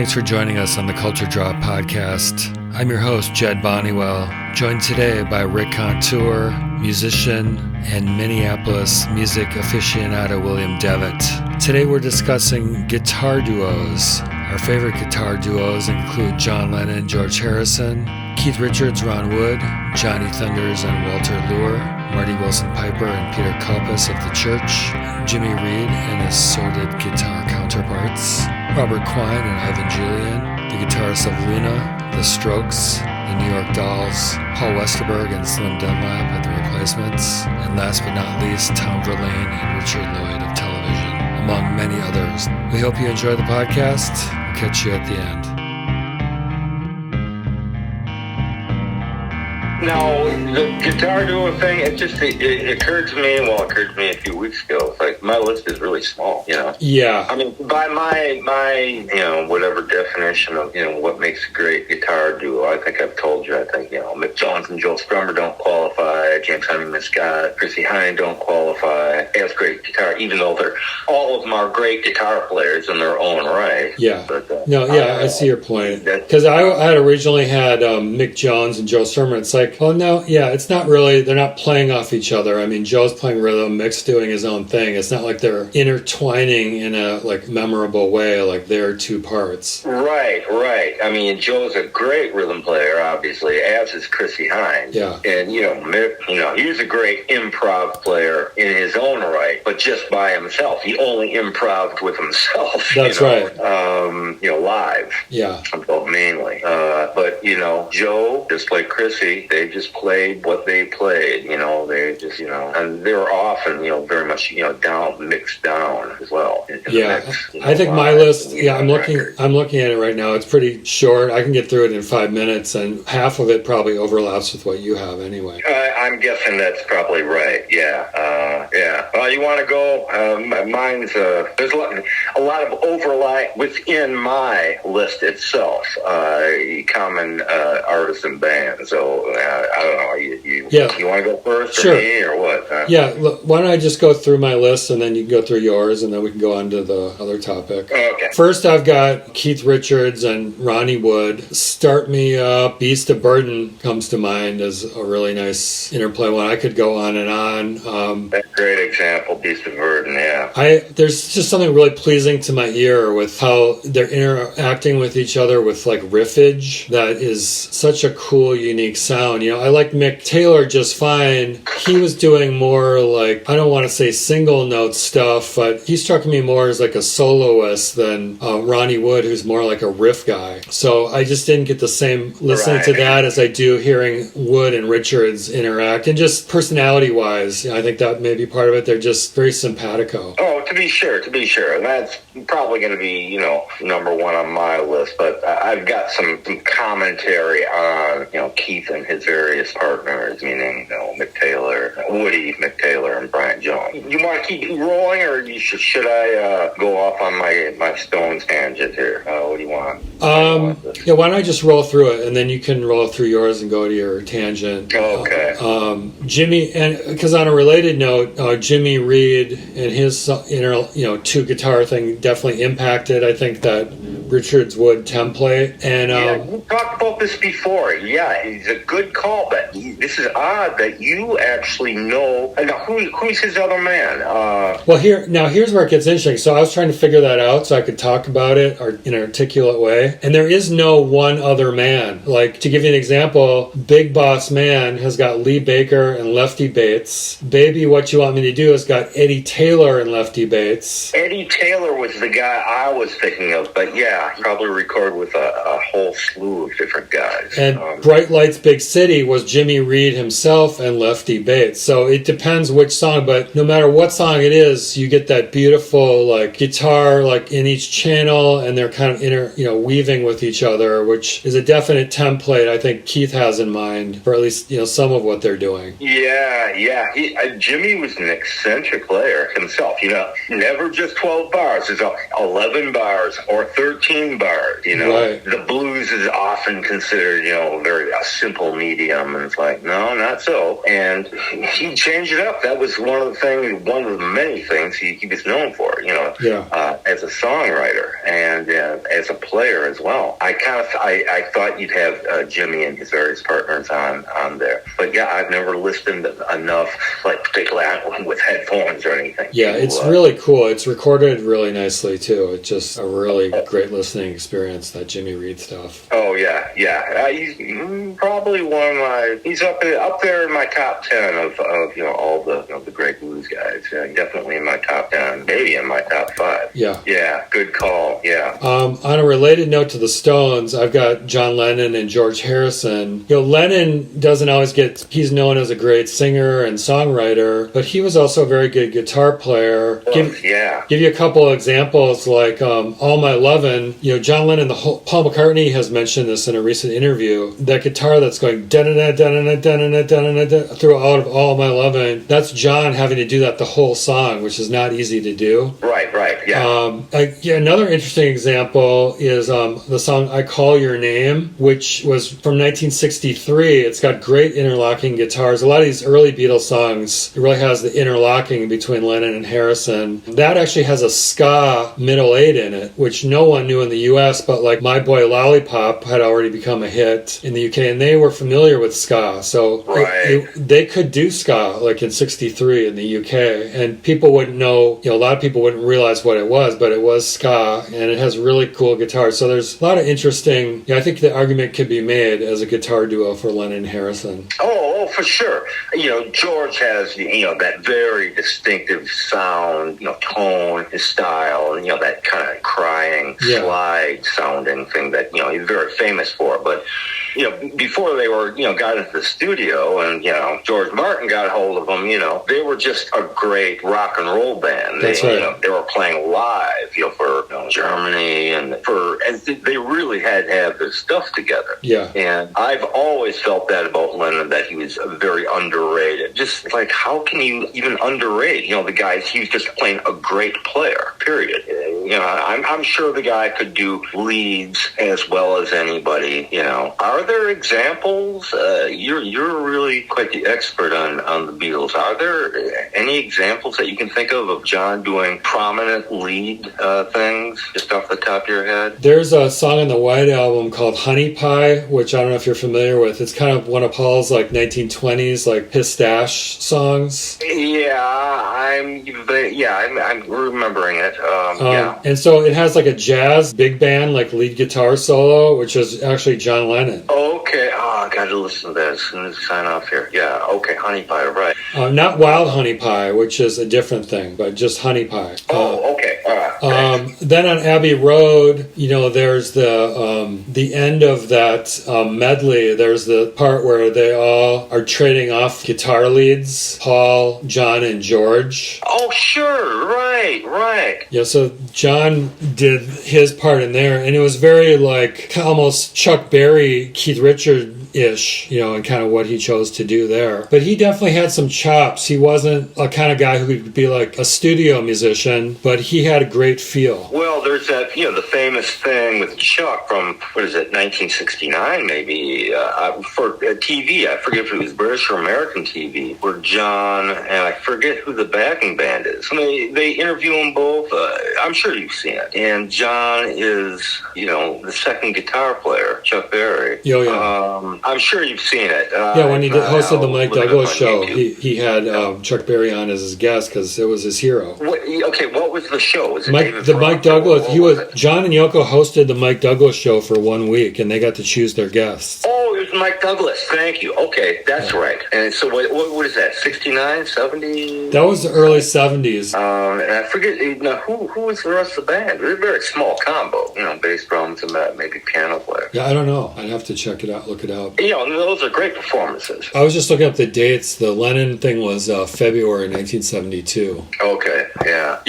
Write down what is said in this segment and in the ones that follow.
Thanks for joining us on the Culture Drop podcast. I'm your host, Jed Bonniwell, joined today by Rick Contour, musician, and Minneapolis music aficionado William Devitt. Today we're discussing guitar duos. Our favorite guitar duos include John Lennon, George Harrison, Keith Richards, Ron Wood, Johnny Thunders and Walter Lure, Marty Willson-Piper and Peter Koppes of The Church, Jimmy Reed and his sordid guitar counterparts, Robert Quine and Ivan Julian, the guitarists of Luna, The Strokes, the New York Dolls, Paul Westerberg and Slim Dunlap of The Replacements, and last but not least, Tom Verlaine and Richard Lloyd of television, among many others. We hope you enjoy the podcast. We'll catch you at the end. No, the guitar duo thing, it occurred to me a few weeks ago. It's like, my list is really small, you know? Yeah. I mean, by my whatever definition of, what makes a great guitar duo, I think I've told you, Mick Jones and Joe Strummer don't qualify, James Honeyman Scott, Chrissie Hynde don't qualify as great guitar, even though all of them are great guitar players in their own right. Yeah. But, I see your point. Because I had originally had Mick Jones and Joe Strummer. It's like, well, no, it's not really, they're not playing off each other. I mean, Joe's playing rhythm, Mick's doing his own thing. It's not like they're intertwining in a, memorable way, like they're two parts. Right. I mean, Joe's a great rhythm player, obviously, as is Chrissie Hynde. Yeah. And, Mick, he's a great improv player in his own right, but just by himself. He only improv'd with himself. That's right. Live. Yeah. Mainly. But, Joe, just like Chrissie, they just played what they played, they just, and they were often, very much, mixed down as well. In the mix, I think my list, I'm looking at it right now. It's pretty short. I can get through it in 5 minutes, and half of it probably overlaps with what you have anyway. I'm guessing that's probably right. Yeah. Well, you want to go? Mine's, there's a lot of overlap within my list itself. Common artists and bands. So, I don't know. You want to go first, or me, or what? Look, why don't I just go through my list, and then you can go through yours, and then we can go on to the other topic. Okay. First, I've got Keith Richards and Ronnie Wood. Start Me Up, Beast of Burden comes to mind as a really nice interplay one. I could go on and on. That's a great example, Beast of Burden, yeah. There's just something really pleasing to my ear with how they're interacting with each other with riffage that is such a cool, unique sound. I like Mick Taylor just fine. He was doing more I don't want to say single note stuff, but he struck me more as a soloist than Ronnie Wood, who's more like a riff guy. So I just didn't get the same listening to that as I do hearing Wood and Richards interact. And just personality-wise, I think that may be part of it. They're just very simpatico. Oh, to be sure. And that's probably going to be, number one on my list. But I've got some commentary on, Keith and his various partners, meaning, Mick Taylor, Woody, Mick Taylor, and Brian Jones. You want to keep rolling, or should I go off on my Stones tangent here? What do you want? Why don't I just roll through it, and then you can roll through yours and go to your tangent. Okay. Jimmy, and because on a related note, Jimmy Reed and his two guitar thing definitely impacted, I think, that Richards Wood template. And we talked about this before. Yeah, it's a good call, but this is odd that you actually know. Now, who's his other man? Here's where it gets interesting. So I was trying to figure that out so I could talk about it in an articulate way. And there is no one other man. To give you an example, Big Boss Man has got Lee Baker and Lefty Bates. Baby What You Want Me to Do has got Eddie Taylor and Lefty Bates. Eddie Taylor was the guy I was thinking of, but yeah, he probably recorded with a whole slew of different guys. And Bright Lights Big City was Jimmy Reed himself and Lefty Bates. So it depends which song, but no matter what song it is, you get that beautiful guitar in each channel, and they're kind of weaving with each other, which is a definite template I think Keith has in mind for at least some of what they're doing. Yeah. Jimmy was an eccentric player himself. Never just 12 bars. It's 11 bars or 13 routine bars, Right. The blues is often considered, a simple medium, and it's like, no, not so. And he changed it up. That was one of the many things he was known for, as a songwriter and as a player as well. I thought you'd have Jimmy and his various partners on there. But yeah, I've never listened enough, like particularly with headphones or anything. Yeah, it's really cool. It's recorded really nicely too. It's just a really great listening experience, that Jimmy Reed stuff. Oh yeah. He's probably he's up there in my top 10 of all the great blues guys. Yeah, definitely in my top 10, maybe in my top 5. Yeah, good call. Yeah. On a related note to the Stones, I've got John Lennon and George Harrison. Lennon doesn't always he's known as a great singer and songwriter, but he was also a very good guitar player. Give you a couple of examples, like All My Lovin'. John Lennon, Paul McCartney has mentioned this in a recent interview. That guitar that's going da-da-da, da-da-da, da-da-da, da-da-da, throughout All My Lovin', that's John having to do that the whole song, which is not easy to do. Right, yeah. Another interesting example is the song I Call Your Name, which was from 1963. It's got great interlocking guitars. A lot of these early Beatles songs, it really has the interlocking between Lennon and Harrison. That actually has a ska middle eight in it, which no one knew in the U.S., but like My Boy Lollipop had already become a hit in the U.K., and they were familiar with ska. So they could do ska like in 63 in the U.K., and people wouldn't know, a lot of people wouldn't realize what it was, but it was ska, and it has really cool guitars. So there's a lot of interesting, I think the argument could be made as a guitar duo for Lennon and Harrison. Oh, for sure. George has, that very distinctive sound, tone, his style, and, that kind of crying, slide sounding thing that, he's very famous for. But, before they were, got into the studio and, George Martin got a hold of them, they were just a great rock and roll band. That's right. They were playing live, for Germany, and they really had to have their stuff together. Yeah. And I've always felt that about Lennon, that he was very underrated. Just like, how can you even underrate, the guys? He was just plain a great player, period. I'm sure the guy could do leads as well as anybody, Are there examples? You're really quite the expert on the Beatles. Are there any examples that you can think of John doing prominent lead things, just off the top of your head? There's a song on the White Album called Honey Pie, which I don't know if you're familiar with. It's kind of one of Paul's 1920s pistache songs. I'm remembering it. And so it has a jazz big band lead guitar solo, which is actually John Lennon. Okay. I got to listen to that as soon as we sign off here. Yeah. Okay. Honey Pie. Right. Not Wild Honey Pie, which is a different thing, but just Honey Pie. Okay. All right. Then on Abbey Road, there's the end of that medley. There's the part where they all are trading off guitar leads, Paul, John, and George. Oh, sure. Right. Yeah, so John did his part in there, and it was very almost Chuck Berry, Keith Richards-ish, and kind of what he chose to do there. But he definitely had some chops. He wasn't a kind of guy who could be a studio musician, but he had a great feel. Well, there's that, the famous thing with Chuck from, 1969 maybe, for TV. I forget if it was British or American TV, where John, and I forget who the backing band is. They interview them both. I'm sure you've seen it. And John is, the second guitar player, Chuck Berry. Oh, yeah. I'm sure you've seen it. When he hosted the Mike Douglas show, he had Chuck Berry on as his guest because it was his hero. What was the show? Was it Mike Douglas? John and Yoko hosted the Mike Douglas show for 1 week, and they got to choose their guests. Oh, it was Mike Douglas. Thank you. Okay, that's right. And so what is that? 69, 70? That was the early 70s. And I forget who was the rest of the band. It was a very small combo. Bass, drums, and maybe piano player. Yeah, I don't know. I'd have to check it out. Look it up. Those are great performances. I was just looking up the dates. The Lennon thing was February 1972. Okay, yeah.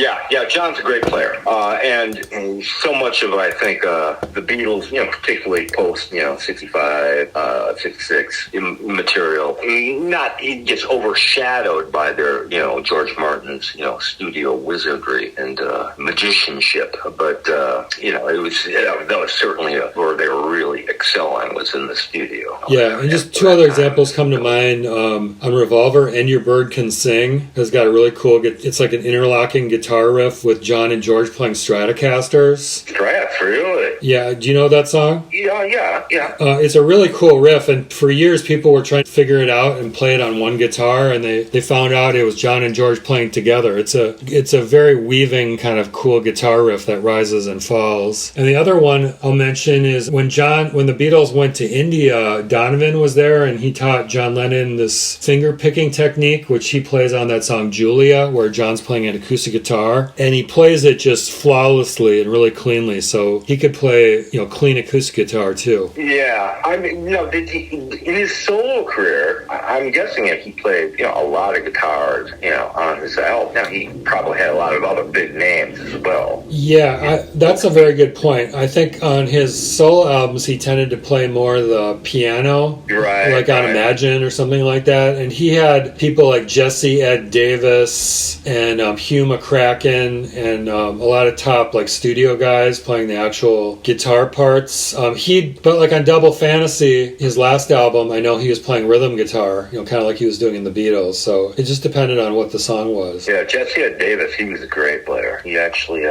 John's a great player, and so much of I think the Beatles, particularly post 65, 66 material. He gets overshadowed by their, George Martin's, studio wizardry and magicianship. But, that was certainly where they were really excelling, was in the studio. Yeah, and just two other examples come to mind. On Revolver, And Your Bird Can Sing has got a really cool, it's like an interlocking guitar riff with John and George playing Stratocasters. Strats, really? Yeah, do you know that song? Yeah. It's a really cool riff, and for years people were trying to figure it out and play it on one guitar, and they found out it was John and George playing together. It's a very weaving kind of cool guitar riff that rises and falls. And the other one I'll mention is when the Beatles went to India, Donovan was there, and he taught John Lennon this finger picking technique, which he plays on that song Julia, where John's playing an acoustic guitar, and he plays it just flawlessly and really cleanly, so he could play, clean acoustic guitar too. Yeah, I mean, in his solo career, I'm guessing that he played, a lot of guitars, on his album. Now, he probably had a lot of other big names as well. Yeah, that's a very good point. I think on his solo albums, he tended to play more the piano, like on Imagine or something like that. And he had people like Jesse Ed Davis and Hugh McCracken and a lot of top like studio guys playing the actual guitar parts. But like on Double Fantasy, his last album, I know he was playing rhythm guitar, kind of like he was doing in the Beatles. So it just depended on what the song was. Yeah, Jesse Ed Davis, he was a great player. He actually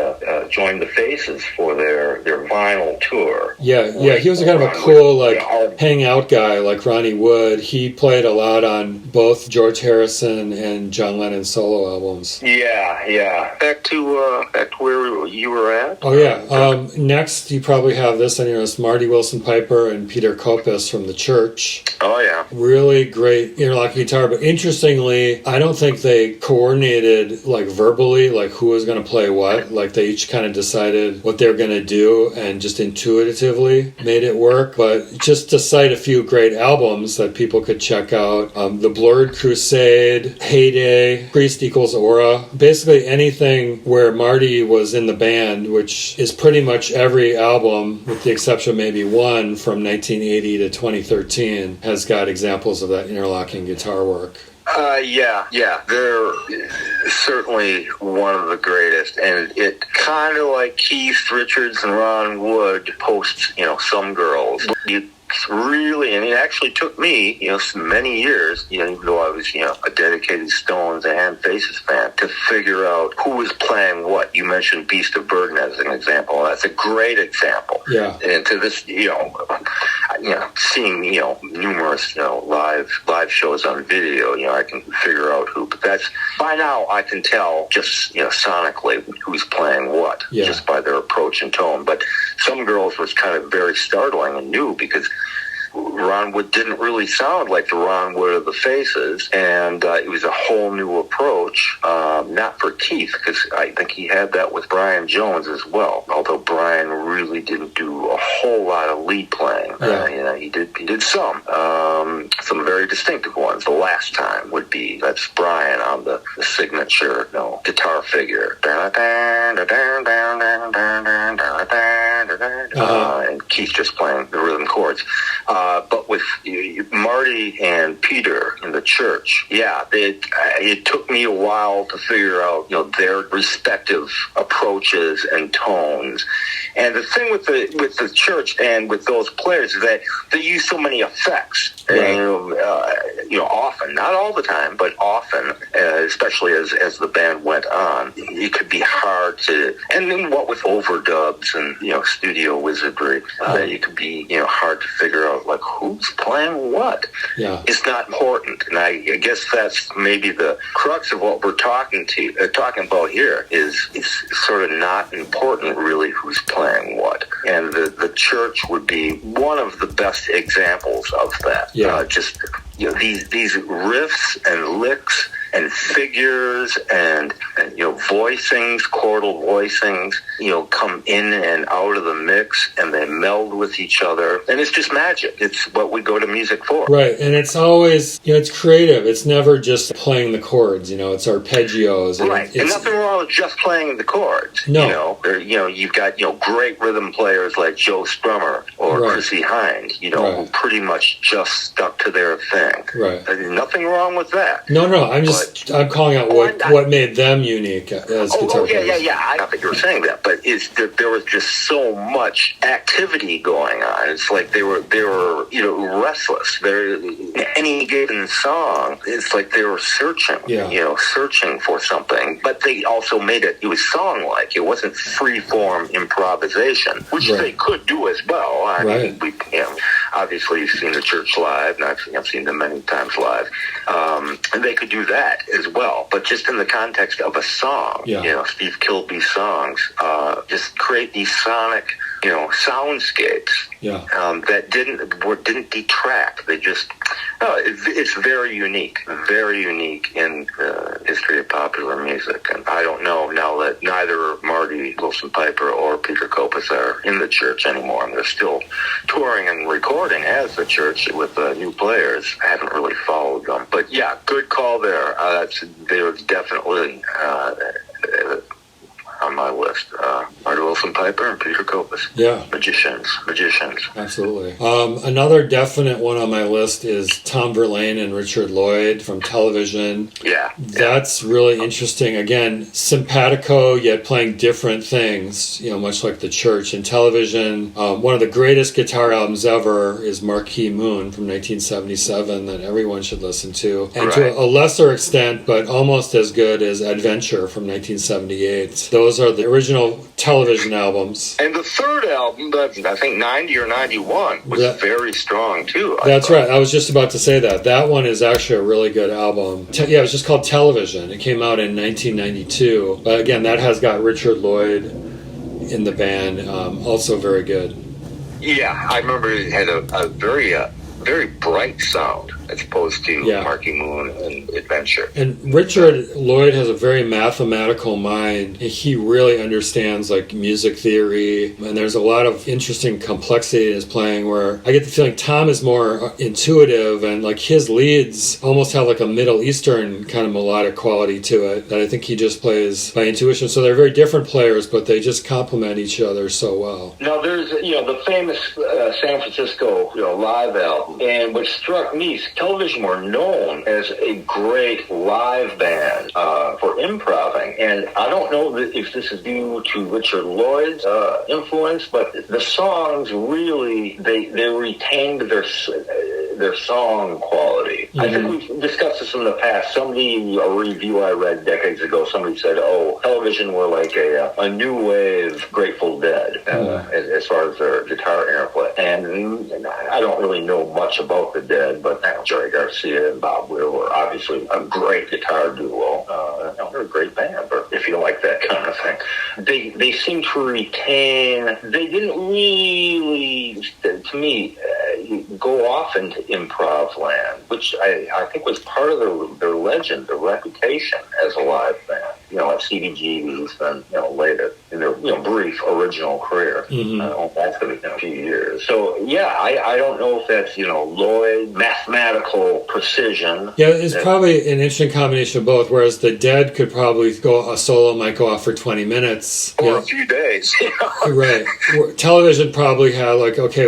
joined the Faces for their vinyl tour. Yeah, he was kind of a cool hangout guy like Ronnie Wood. He played a lot on both George Harrison and John Lennon solo albums. Yeah. Back to where you were at. Oh yeah. Next, you probably have this on your list: Marty Willson-Piper and Peter Koppes from the Church. Oh yeah. Really great interlocking guitar, but interestingly, I don't think they coordinated like verbally, like who was going to play what. Like they each kind of decided what they were going to do and just intuitively made it work. But just to cite a few great albums that people could check out, The Blurred Crusade, Heyday, Priest equals Aura, basically anything where Marty was in the band, which is pretty much every album with the exception of maybe one from 1980 to 2013 has got examples of that interlocking guitar work. Yeah. They're certainly one of the greatest, and it kind of like Keith Richards and Ron Wood post, Some Girls. Really, and it actually took me, many years, even though I was, a dedicated Stones and Faces fan, to figure out who was playing what. You mentioned Beast of Burden as an example. That's a great example. Yeah. And to this, seeing, numerous, live shows on video, I can figure out who. But that's, by now, I can tell just, sonically who's playing what, just by their approach and tone. But Some Girls was kind of very startling and new because Ron Wood didn't really sound like the Ron Wood of the Faces, and it was a whole new approach, not for Keith, because I think he had that with Brian Jones as well, although Brian really didn't do a whole lot of lead playing. He did some very distinctive ones. The Last Time would be, that's Brian on the signature guitar figure. And Keith just playing the rhythm chords. But with Marty and Peter in the Church, it took me a while to figure out, their respective approaches and tones. And the thing with the Church and with those players is that they use so many effects. Right. Often, not all the time, but often, especially as the band went on, it could be hard to. And then what with overdubs and studio wizardry, it could be hard to figure out like who's playing what. Yeah, it's not important, and I guess that's maybe the crux of what we're talking about here is sort of not important really who's playing what, and the Church would be one of the best examples of that. Yeah, these riffs and licks and figures and voicings, chordal voicings, come in and out of the mix, and they meld with each other, and it's just magic. It's what we go to music for. Right, and it's always, it's creative. It's never just playing the chords, it's arpeggios. Right, and nothing wrong with just playing the chords. No. You've got, great rhythm players like Joe Strummer or Chrissy Hind, who pretty much just stuck to their thing. Right. There's nothing wrong with that. No, I'm calling out what made them unique as guitar players. Yeah. I don't think you were saying that, but there was just so much activity going on. It's like they were restless. Any given song, it's like they were searching, searching for something. But they also made it was song-like. It wasn't free-form improvisation, which they could do as well. I mean, we obviously you've seen the Church live, and I've seen them many times live, and they could do that as well. But just in the context of a song, Steve Kilby's songs, just create these sonic, soundscapes that didn't detract. They just, it's very unique in the history of popular music. And I don't know now that neither Marty Willson-Piper or Peter Koppes are in the Church anymore, and they're still touring and recording as the Church with new players. I haven't really followed them, but yeah, good call there. They were definitely on my list. Marty Willson-Piper and Peter Koppes. Yeah. Magicians. Absolutely. Another definite one on my list is Tom Verlaine and Richard Lloyd from television. Yeah. That's really interesting. Again, simpatico, yet playing different things, much like the Church. In television, one of the greatest guitar albums ever is Marquee Moon from 1977 that everyone should listen to. And to a lesser extent, but almost as good, as Adventure from 1978. Those are the original television albums. And the third album, I think 90 or 91, was very strong too. That's right. I was just about to say that. That one is actually a really good album. It was just called Television. It came out in 1992. But again, that has got Richard Lloyd in the band. Also very good. Yeah, I remember it had a very bright sound as opposed to Marquee Moon and Adventure. And Richard Lloyd has a very mathematical mind. He really understands music theory, and there's a lot of interesting complexity in his playing where I get the feeling Tom is more intuitive, and his leads almost have a Middle Eastern kind of melodic quality to it that I think he just plays by intuition. So they're very different players, but they just complement each other so well. Now there's the famous San Francisco live album, and what struck me, television were known as a great live band for improving, and I don't know if this is due to Richard Lloyd's influence, but the songs really they retained their song quality. Mm-hmm. I think we've discussed this in the past. A review I read decades ago, somebody said, television were like a new wave Grateful Dead as far as their guitar airplay. And I don't really know much about the Dead, but Jerry Garcia and Bob Weir were obviously a great guitar duo. They're a great band, but if you like that kind of thing. They seem to retain, they didn't really, to me, go off into improv land, which I think was part of their legend, their reputation as a live band. Like CBGB's and later in their brief original career. Mm-hmm. That's going to be a few years. So I don't know if that's Lloyd mathematical precision. Yeah, it's probably an interesting combination of both. Whereas the Dead could probably a solo might go off for 20 minutes or a few days. Right. Television probably had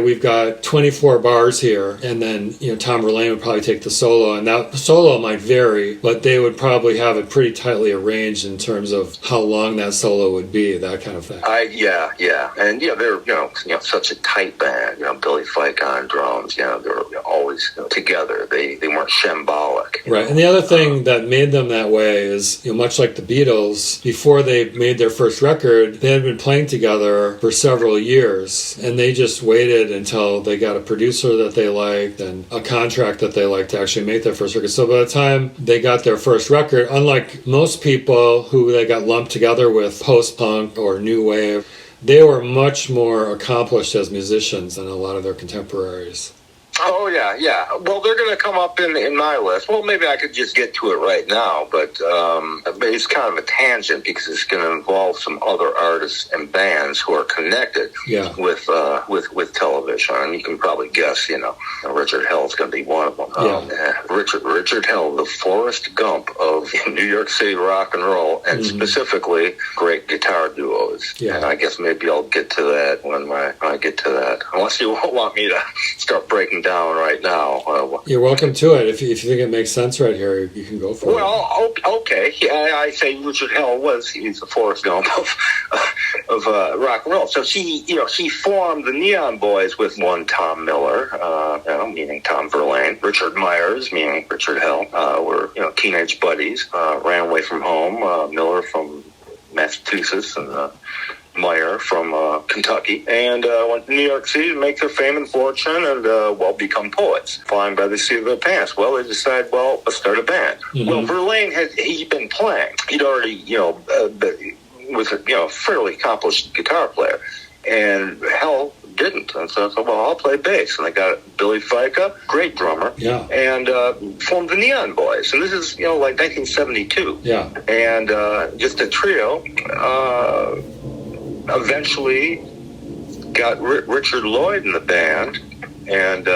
we've got 24 bars here, and then Tom Verlaine would probably take the solo, and that solo might vary, but they would probably have it pretty tightly arranged in terms of how long that solo would be, that kind of thing. And they're such a tight band. Billy Fike on drums. They're always together. They weren't shambolic. Right. And the other thing that made them that way is much like the Beatles, before they made their first record, they had been playing together for several years, and they just waited until they got a producer that they liked and a contract that they liked to actually make their first record. So by the time they got their first record, unlike most people who they got lumped together with post-punk or new wave, they were much more accomplished as musicians than a lot of their contemporaries. Oh, yeah. Well, they're going to come up in my list. Well, maybe I could just get to it right now, but it's kind of a tangent because it's going to involve some other artists and bands who are connected with television. And you can probably guess, Richard Hell's going to be one of them. Richard Hell, the Forrest Gump of New York City rock and roll, and specifically great guitar duos. Yeah. And I guess maybe I'll get to that when I get to that. Unless you want me to start breaking down right now. You're welcome to it. If you think it makes sense right here, you can go for it. Well, okay. I say Richard Hell he's the Forrest Gump of rock and roll. So he formed the Neon Boys with one Tom Miller, meaning Tom Verlaine, Richard Myers, meaning Richard Hell, were teenage buddies, ran away from home. Miller from Massachusetts and Meyer from Kentucky, and went to New York City to make their fame and fortune and, become poets, flying by the seat of their pants. Well, they decided, let's start a band. Well, Verlaine he'd been playing. He'd already, was a, fairly accomplished guitar player, and Hell didn't. And so I thought, I'll play bass. And they got Billy Fica, great drummer, and formed the Neon Boys. And this is, like 1972. Yeah. And just a trio. Eventually got Richard Lloyd in the band and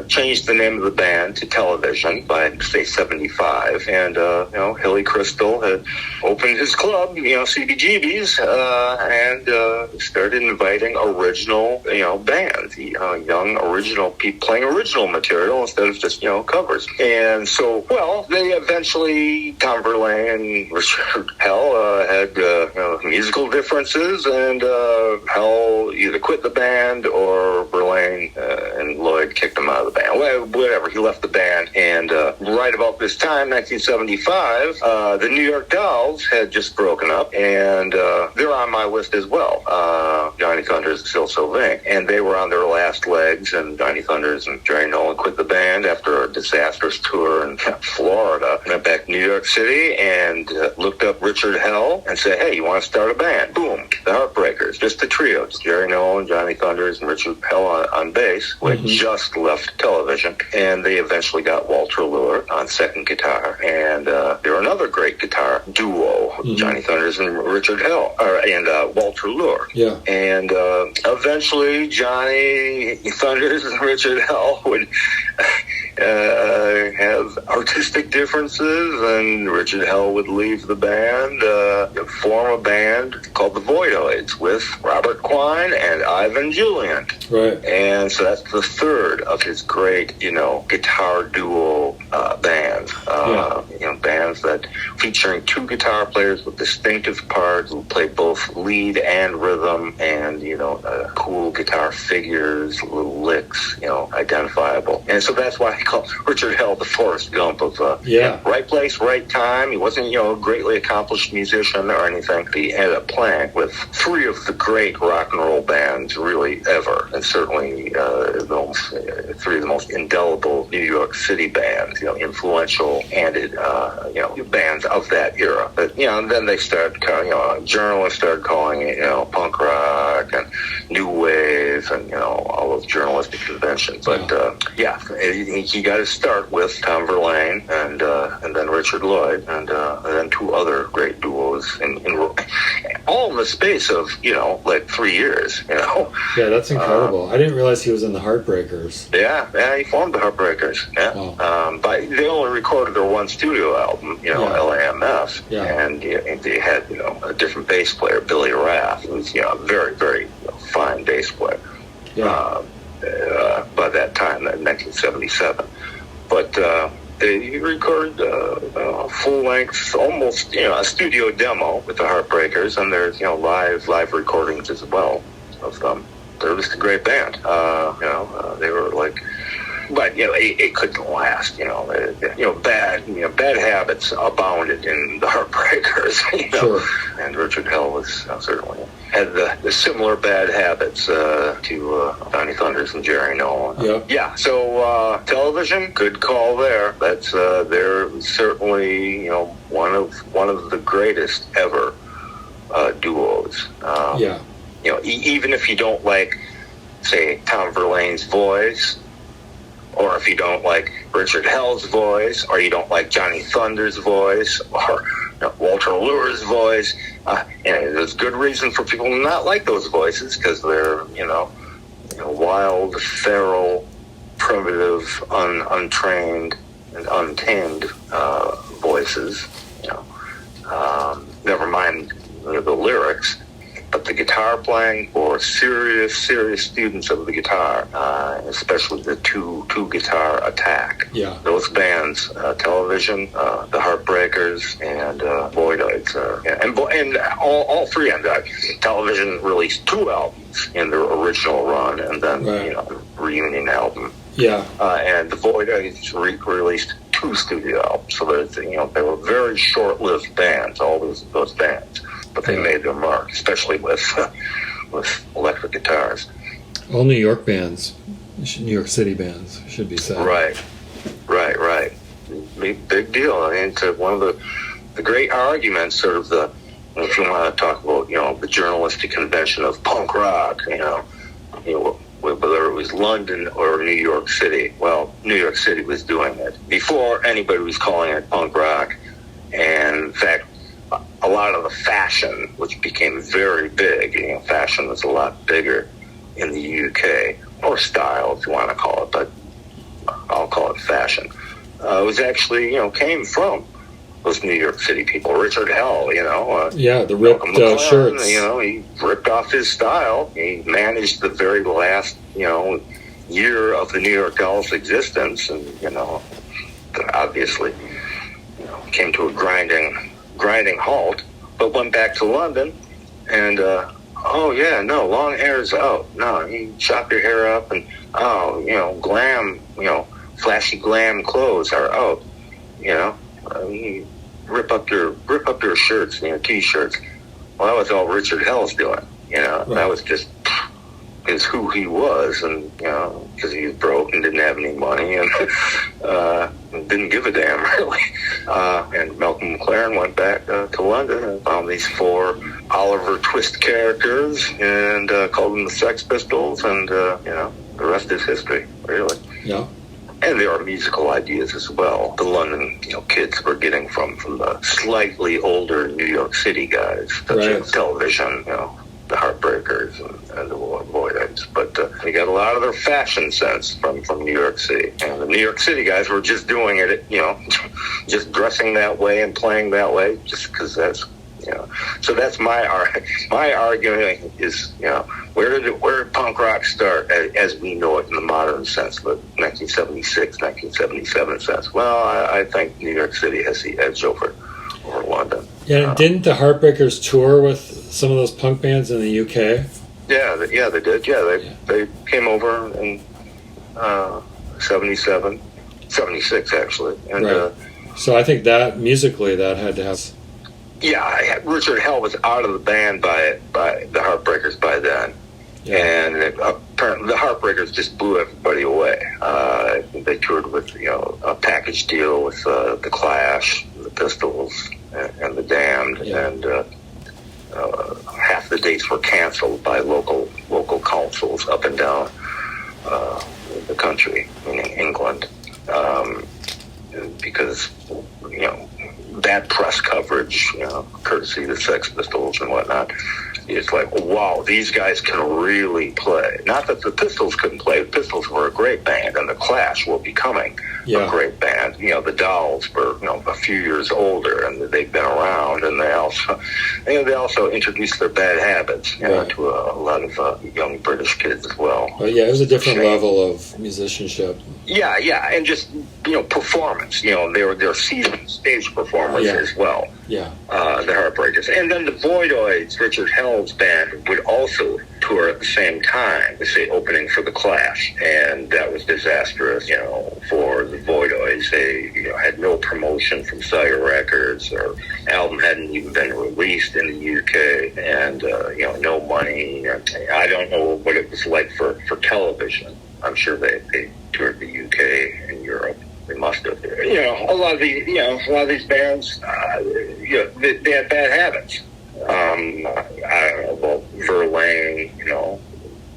changed the name of the band to Television by, say, 75. And, Hilly Crystal had opened his club, CBGB's, and started inviting original, bands, young original people playing original material instead of just, covers. And so, they eventually, Tom Verlaine and Richard Hell had, musical differences, and Hell either quit the band or Verlaine and Lloyd kicked him out of the band. Whatever, he left the band, and right about this time, 1975, the New York Dolls had just broken up, and they're on my list as well. Johnny Thunders and Still Sylvain, and they were on their last legs, and Johnny Thunders and Jerry Nolan quit the band after a disastrous tour in Florida. Went back to New York City and looked up Richard Hell and said, hey, you want to start a band? Boom, the Heartbreakers, just the trio. It's Jerry Nolan, Johnny Thunders, and Richard Hell on bass, who had just left Television, and they eventually got Walter Lure on second guitar, and they're another great guitar duo, Johnny Thunders and Richard Hell, and Walter Lure. Yeah. And eventually Johnny Thunders and Richard Hell would have artistic differences, and Richard Hell would leave the band, form a band called the Voidoids with Robert Quine and Ivan Julian. Right. And so that's the third of his great, guitar duo bands. Bands that featuring two guitar players with distinctive parts who play both lead and rhythm, and cool guitar figures, little licks, identifiable. And so that's why he called Richard Hell the Forrest Gump of right place, right time. He wasn't a greatly accomplished musician or anything. He ended up playing with three of the great rock and roll bands really ever, and certainly three of the most indelible New York City bands, influential and bands of that era. But and then they started, journalists started calling it, punk rock and new wave and all those journalistic conventions. But he got to start with Tom Verlaine and then Richard Lloyd and then two other great duos in all in the space of 3 years. Yeah, that's incredible. I didn't realize he was in the Heartbreakers. Yeah, he formed the Heartbreakers. Yeah, wow. But they only recorded their one studio album, LAMF, and they had a different bass player, Billy Rath, who was a very, very fine bass player. Yeah. By that time, 1977, but he recorded a full-length, almost a studio demo with the Heartbreakers, and there's live recordings as well of them. They're just a great band. They were like. But it couldn't last. Bad habits abounded in the Heartbreakers. Sure. And Richard Hell was certainly had the similar bad habits to Johnny Thunders and Jerry Nolan. Yeah. Yeah. So Television, good call there. That's they're certainly one of the greatest ever duos. Even if you don't like, say, Tom Verlaine's voice, or if you don't like Richard Hell's voice, or you don't like Johnny Thunder's voice, or Walter Lure's voice, and there's good reason for people to not like those voices, because they're, wild, feral, primitive, untrained, and untamed voices. Never mind the lyrics, but the guitar playing for serious students of the guitar, especially the two guitar attack. Yeah. Those bands, Television, the Heartbreakers, and Voidoids, and all three of them. Television released 2 albums in their original run, and then reunion album. Yeah. And the Voidoids released 2 studio albums. So they were very short-lived bands, all those bands. But they made their mark, especially with electric guitars. All New York bands, New York City bands, should be said. Right. Big deal. I mean, it's one of the great arguments, sort of if you want to talk about, the journalistic convention of punk rock, whether it was London or New York City. Well, New York City was doing it before anybody was calling it punk rock. And in fact, a lot of the fashion, which became very big, fashion was a lot bigger in the UK, or style, if you want to call it, but I'll call it fashion. It was actually, came from those New York City people. Richard Hell, the ripped shirts. He ripped off his style. He managed the very last, year of the New York Dolls' existence, and, obviously, came to a grinding halt, but went back to London, and long hair's out. No, you chop your hair up, and glam, flashy glam clothes are out. You rip up your shirts, t-shirts. Well, that was all Richard Hell's doing. Right. That was just is who he was, and because he was broke and didn't have any money, and didn't give a damn really. And Malcolm McLaren went back to London and found these 4 Oliver Twist characters and called them the Sex Pistols, and the rest is history, really. Yeah. And there are musical ideas as well. The London, kids were getting from the slightly older New York City guys, such as Television, the Heartbreakers and the Voidoids. But they got a lot of their fashion sense from New York City. And the New York City guys were just doing it, just dressing that way and playing that way, just because that's, So that's my argument is, where did punk rock start as we know it in the modern sense, the 1976, 1977 sense? Well, I think New York City has the edge over London. Yeah, and didn't the Heartbreakers tour with some of those punk bands in the UK? Yeah, they did. Yeah, they came over in 77, 76 actually. And, right. So I think that musically that had to have. Yeah, Richard Hell was out of the band by the Heartbreakers by then. Yeah. And apparently the Heartbreakers just blew everybody away. They toured with a package deal with the Clash, the Pistols, and the Damned, and half the dates were canceled by local councils up and down the country, meaning England, because bad press coverage, courtesy of the Sex Pistols and whatnot. It's like, wow, these guys can really play. Not that the Pistols couldn't play. The Pistols were a great band, and the Clash were becoming a great band. The Dolls were, a few years older, and they've been around, and they also introduced their bad habits, to a lot of young British kids as well. But it was a different level of musicianship. Yeah, and just performance. They're seasoned stage performers as well. Yeah, the Heartbreakers, and then the Voidoids, Richard Hell's band, would also tour at the same time, say opening for the Clash, and that was disastrous. For the Voidoids, they had no promotion from Sire Records, or album hadn't even been released in the UK, and no money. I don't know what it was like for Television. I'm sure they toured the UK and Europe. They must have. A lot of these bands, they had bad habits. I don't know, Verlaine,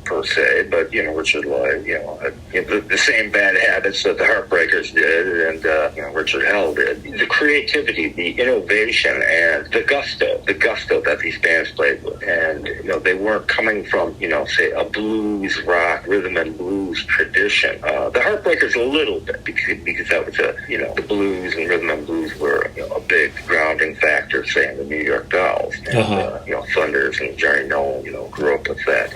per se, but, Richard Lloyd, had the same bad habits that the Heartbreakers did and, Richard Hell did. The creativity, the innovation, and the gusto that these bands played with. And, they weren't coming from, say, a blues, rock, rhythm and blues tradition. The Heartbreakers a little bit, because that was the blues and rhythm and blues were, a big grounding factor, say, in the New York Dolls. And, Thunders and Jerry Nolan, grew up with that.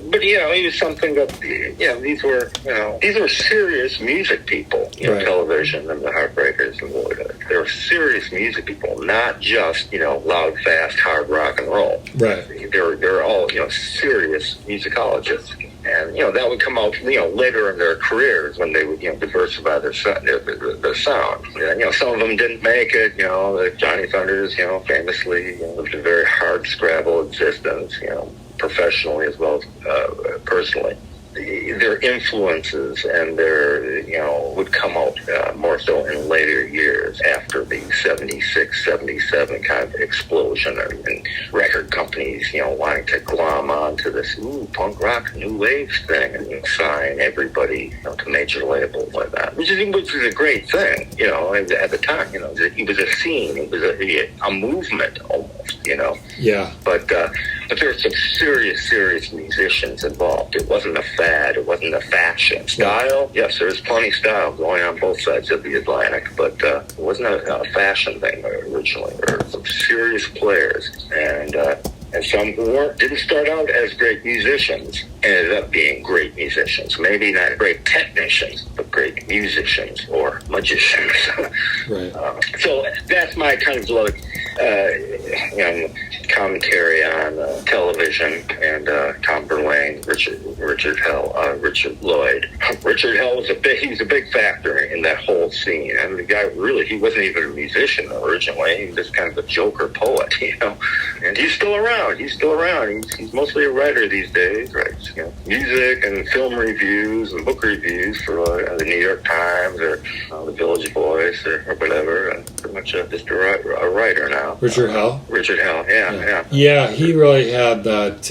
But, it was something that, these were serious music people, right. Television and the Heartbreakers and Voidoids. They were serious music people, not just, loud, fast, hard rock and roll. Right. They're all, serious musicologists. And, that would come out, later in their careers when they would, diversify their sound. Some of them didn't make it, the Johnny Thunders, famously, lived a very hard scrabble existence, professionally as well as personally. Their influences and their, would come out more so in later years after the 76, 77 kind of explosion and record companies, wanting to glom onto this punk rock new wave thing and sign everybody to major labels like that, which is a great thing, at the time, it was a scene, it was a movement almost, Yeah. But there were some serious musicians involved. It wasn't a fad. It wasn't a fashion. Style, yes, there was plenty of style going on both sides of the Atlantic, but it wasn't a fashion thing originally. There were some serious players, and some who didn't start out as great musicians ended up being great musicians. Maybe not great technicians, but great musicians or magicians. Right. So that's my kind of commentary on television and Tom Verlaine, Richard Hell, Richard Lloyd. Richard Hell was a big factor in that whole scene. I mean, the guy he wasn't even a musician originally. He was just kind of a joker poet, And he's still around. He's mostly a writer these days, right? Music and film reviews and book reviews for the New York Times or the Village Voice or whatever. Pretty much just a writer now. Richard Hell? Richard Hell, yeah. Yeah, he really had that,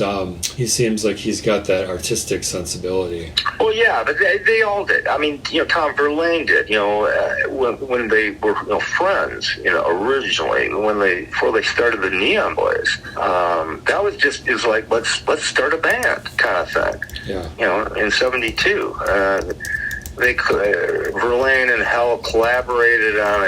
he seems like he's got that artistic sensibility. Well, yeah, but they all did. I mean, Tom Verlaine did, when they were, friends, originally, before they started the Neon Boys, that was just, it was like, let's start a band kind of thing. Yeah. In 72. Verlaine and Hell collaborated on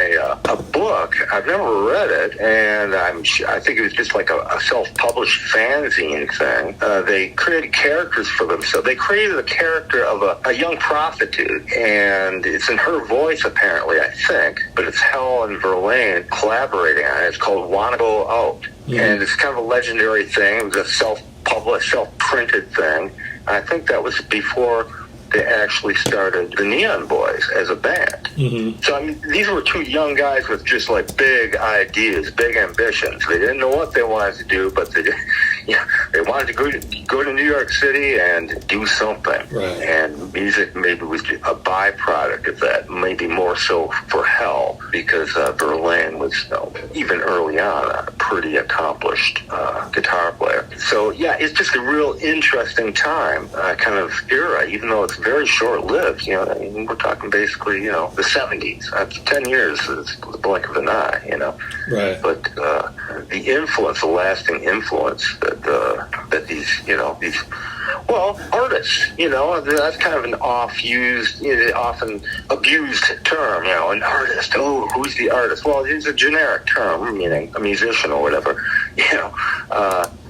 a book. I've never read it, and I think it was just like a self-published fanzine thing. They created characters for them. So they created a character of a young prostitute, and it's in her voice, apparently, I think, but it's Hell and Verlaine collaborating on it. It's called Wanna Go Out, and it's kind of a legendary thing. It was a self-published, self-printed thing. I think that was before they actually started the Neon Boys as a band. Mm-hmm. So, I mean, these were two young guys with just, like, big ideas, big ambitions. They didn't know what they wanted to do, but they wanted to go to New York City and do something. Right. And music maybe was a byproduct of that, maybe more so for Hell, because Verlaine was, even early on, a pretty accomplished guitar player. So, yeah, it's just a real interesting time, kind of era, even though it's very short-lived. I mean, we're talking basically, the 70s. 10 years is the blink of an eye, Right. But the influence, the lasting influence that these artists, that's kind of an often abused term, an artist. Oh, who's the artist? Well, it's a generic term, meaning a musician or whatever,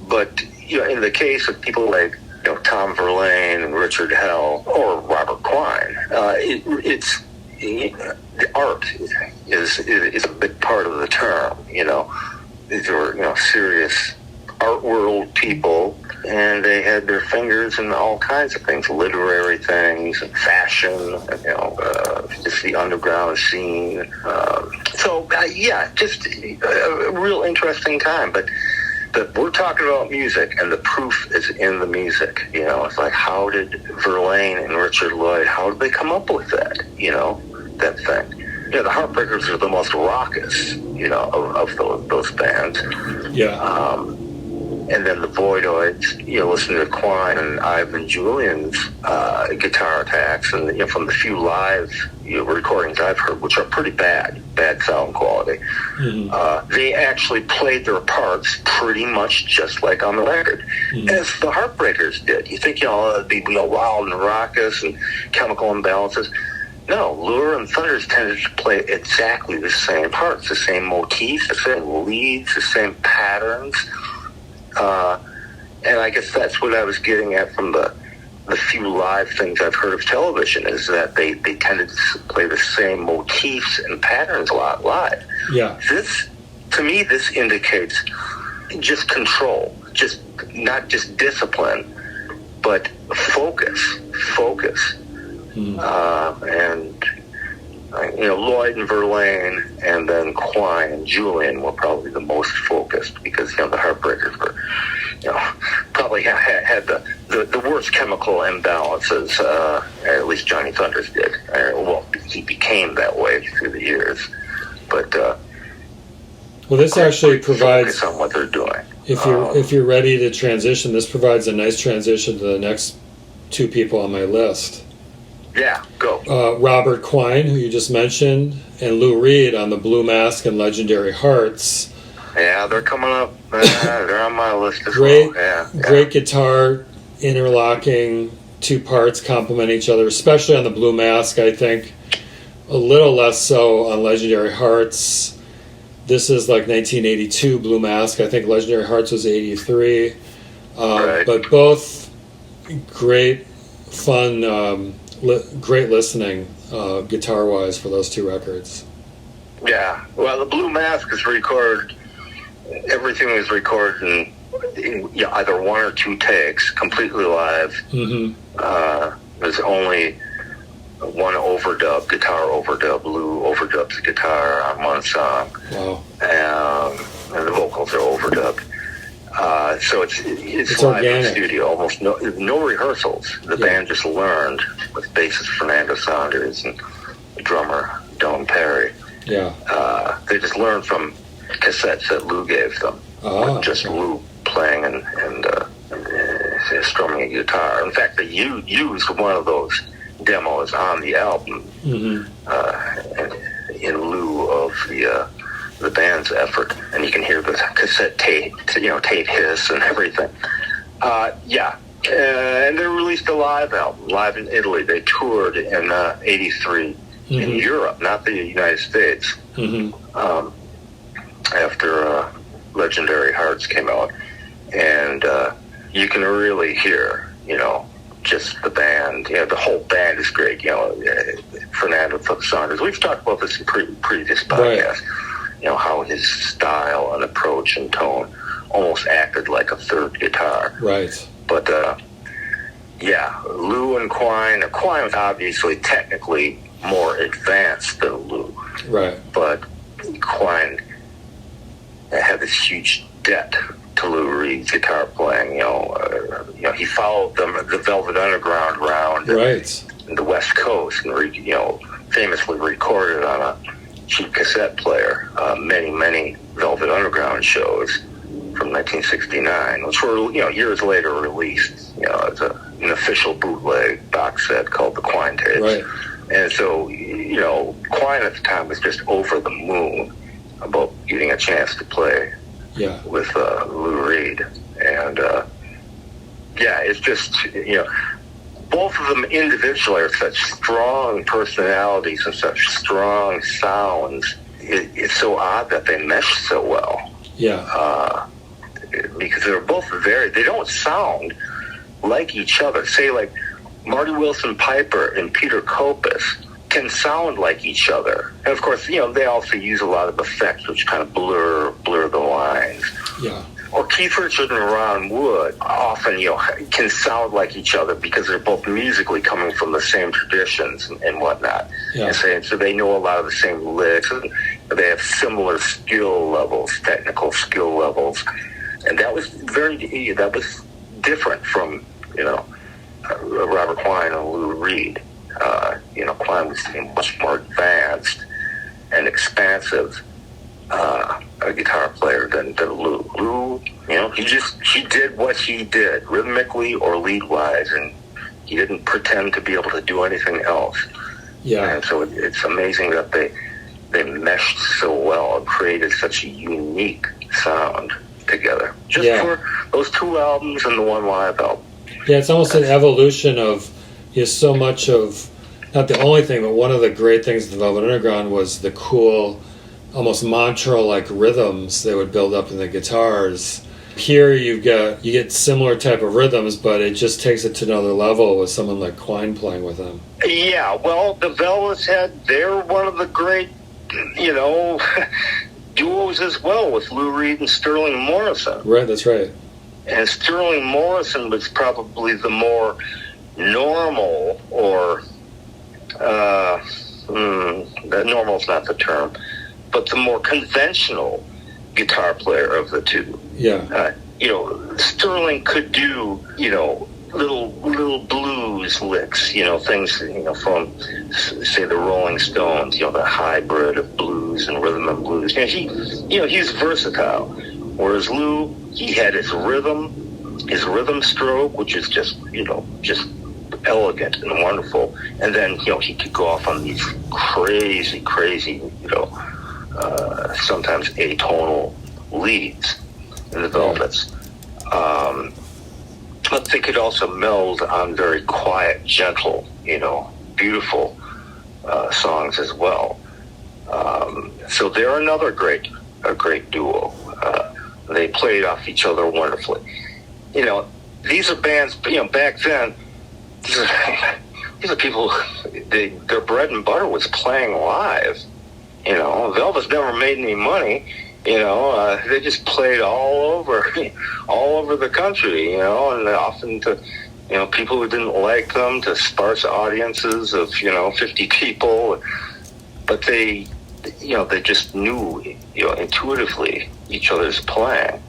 But, in the case of people like, Tom Verlaine and Richard Hell or Robert Quine, the art is a big part of the term. These were serious art world people, and they had their fingers in all kinds of things, literary things and fashion, just the underground scene. Just a real interesting time, but we're talking about music, and the proof is in the music. It's like, how did Verlaine and Richard Lloyd, how did they come up with that? That thing. The Heartbreakers are the most raucous, of those bands. Yeah. And then the Voidoids, listening to Quine and Ivan Julian's guitar attacks, and from the few live recordings I've heard, which are pretty bad sound quality, they actually played their parts pretty much just like on the record, as the Heartbreakers did. You think they'd be wild and raucous and chemical imbalances. No, Lure and Thunders tended to play exactly the same parts, the same motifs, the same leads, the same patterns. And I guess that's what I was getting at from the few live things I've heard of television, is that they tended to play the same motifs and patterns a lot live. Yeah. To me, this indicates just control, not just discipline, but focus. And Lloyd and Verlaine, and then Quine and Julian were probably the most focused, because the Heartbreakers were, probably had the worst chemical imbalances. At least Johnny Thunders did. Well, he became that way through the years. But this actually provides, focus on what they're doing. If you're ready to transition, this provides a nice transition to the next two people on my list. Yeah, go. Robert Quine, who you just mentioned, and Lou Reed on the Blue Mask and Legendary Hearts. Yeah, they're coming up. They're on my list as well. Yeah. Great guitar, interlocking, two parts complement each other, especially on the Blue Mask, I think. A little less so on Legendary Hearts. This is like 1982 Blue Mask. I think Legendary Hearts was 83. Right. But both great, fun, great listening guitar-wise for those two records. Yeah. Well, the Blue Mask is recorded. Everything was recorded in either one or two takes, completely live. There's only one overdub, guitar overdub. Lou overdubs the guitar on one song. Wow. And the vocals are overdubbed. So it's live organic. in the studio, almost no rehearsals. The band just learned, with bassist Fernando Saunders and drummer Don Perry. Yeah. They just learned from cassettes that Lou gave them. Just Lou playing and strumming a guitar. In fact, they used one of those demos on the album in lieu of the band's effort, and you can hear the cassette tape hiss and everything. And they released a live album, live in Italy. They toured in '83 in Europe, not the United States. After Legendary Hearts came out, and you can really hear, just the band. The whole band is great. Fernando Saunders. We've talked about this in previous podcasts. Right. How his style and approach and tone almost acted like a third guitar. Right. But Lou and Quine. Quine was obviously technically more advanced than Lou. Right. But Quine had this huge debt to Lou Reed's guitar playing. He followed the Velvet Underground around the West Coast, and famously recorded on a cheap cassette player many Velvet Underground shows from 1969, which were years later released as an official bootleg box set called the Quine tapes. Right. And so Quine at the time was just over the moon about getting a chance to play with Lou Reed. And it's just both of them individually are such strong personalities and such strong sounds. It's so odd that they mesh so well. Yeah. Because they're both they don't sound like each other. Say, like, Marty Willson-Piper and Peter Koppes can sound like each other. And, of course, they also use a lot of effects which kind of blur the lines. Yeah. Or Keith Richards and Ron Wood often, can sound like each other because they're both musically coming from the same traditions and whatnot. Yeah. And so they know a lot of the same licks, and they have similar skill levels, technical skill levels. And that was different from, Robert Quine and Lou Reed. Quine was much more advanced and expansive a guitar player than Lou. Lou You know, he did what he did, rhythmically or lead-wise, and he didn't pretend to be able to do anything else. Yeah. And so it's amazing that they meshed so well and created such a unique sound together. Just for those 2 albums and the 1 live album. Yeah, it's almost an evolution of so much of, not the only thing, but one of the great things of the Velvet Underground was the cool, almost mantra-like rhythms they would build up in the guitars. Here you get similar type of rhythms, but it just takes it to another level with someone like Quine playing with them. Yeah, well, the Velvets they're one of the great, you know, duos as well, with Lou Reed and Sterling Morrison. Right, that's right. And Sterling Morrison was probably the more normal, or normal's not the term, but the more conventional guitar player of the two. Yeah. You know, Sterling could do, you know, little blues licks, you know, things, you know, from, say, the Rolling Stones, you know, the hybrid of blues and rhythm and blues. You know, he's versatile. Whereas Lou, he had his rhythm stroke, which is just, you know, just elegant and wonderful. And then, you know, he could go off on these crazy, you know, sometimes atonal leads in the Velvets. But they could also meld on very quiet, gentle, you know, beautiful songs as well. So they're a great duo. They played off each other wonderfully. You know, these are bands, you know, back then, these are people, their bread and butter was playing live. You know, Velvet's never made any money. You know, they just played all over the country, you know, and often to, you know, people who didn't like them, to sparse audiences of, you know, 50 people. But they just knew, you know, intuitively each other's playing.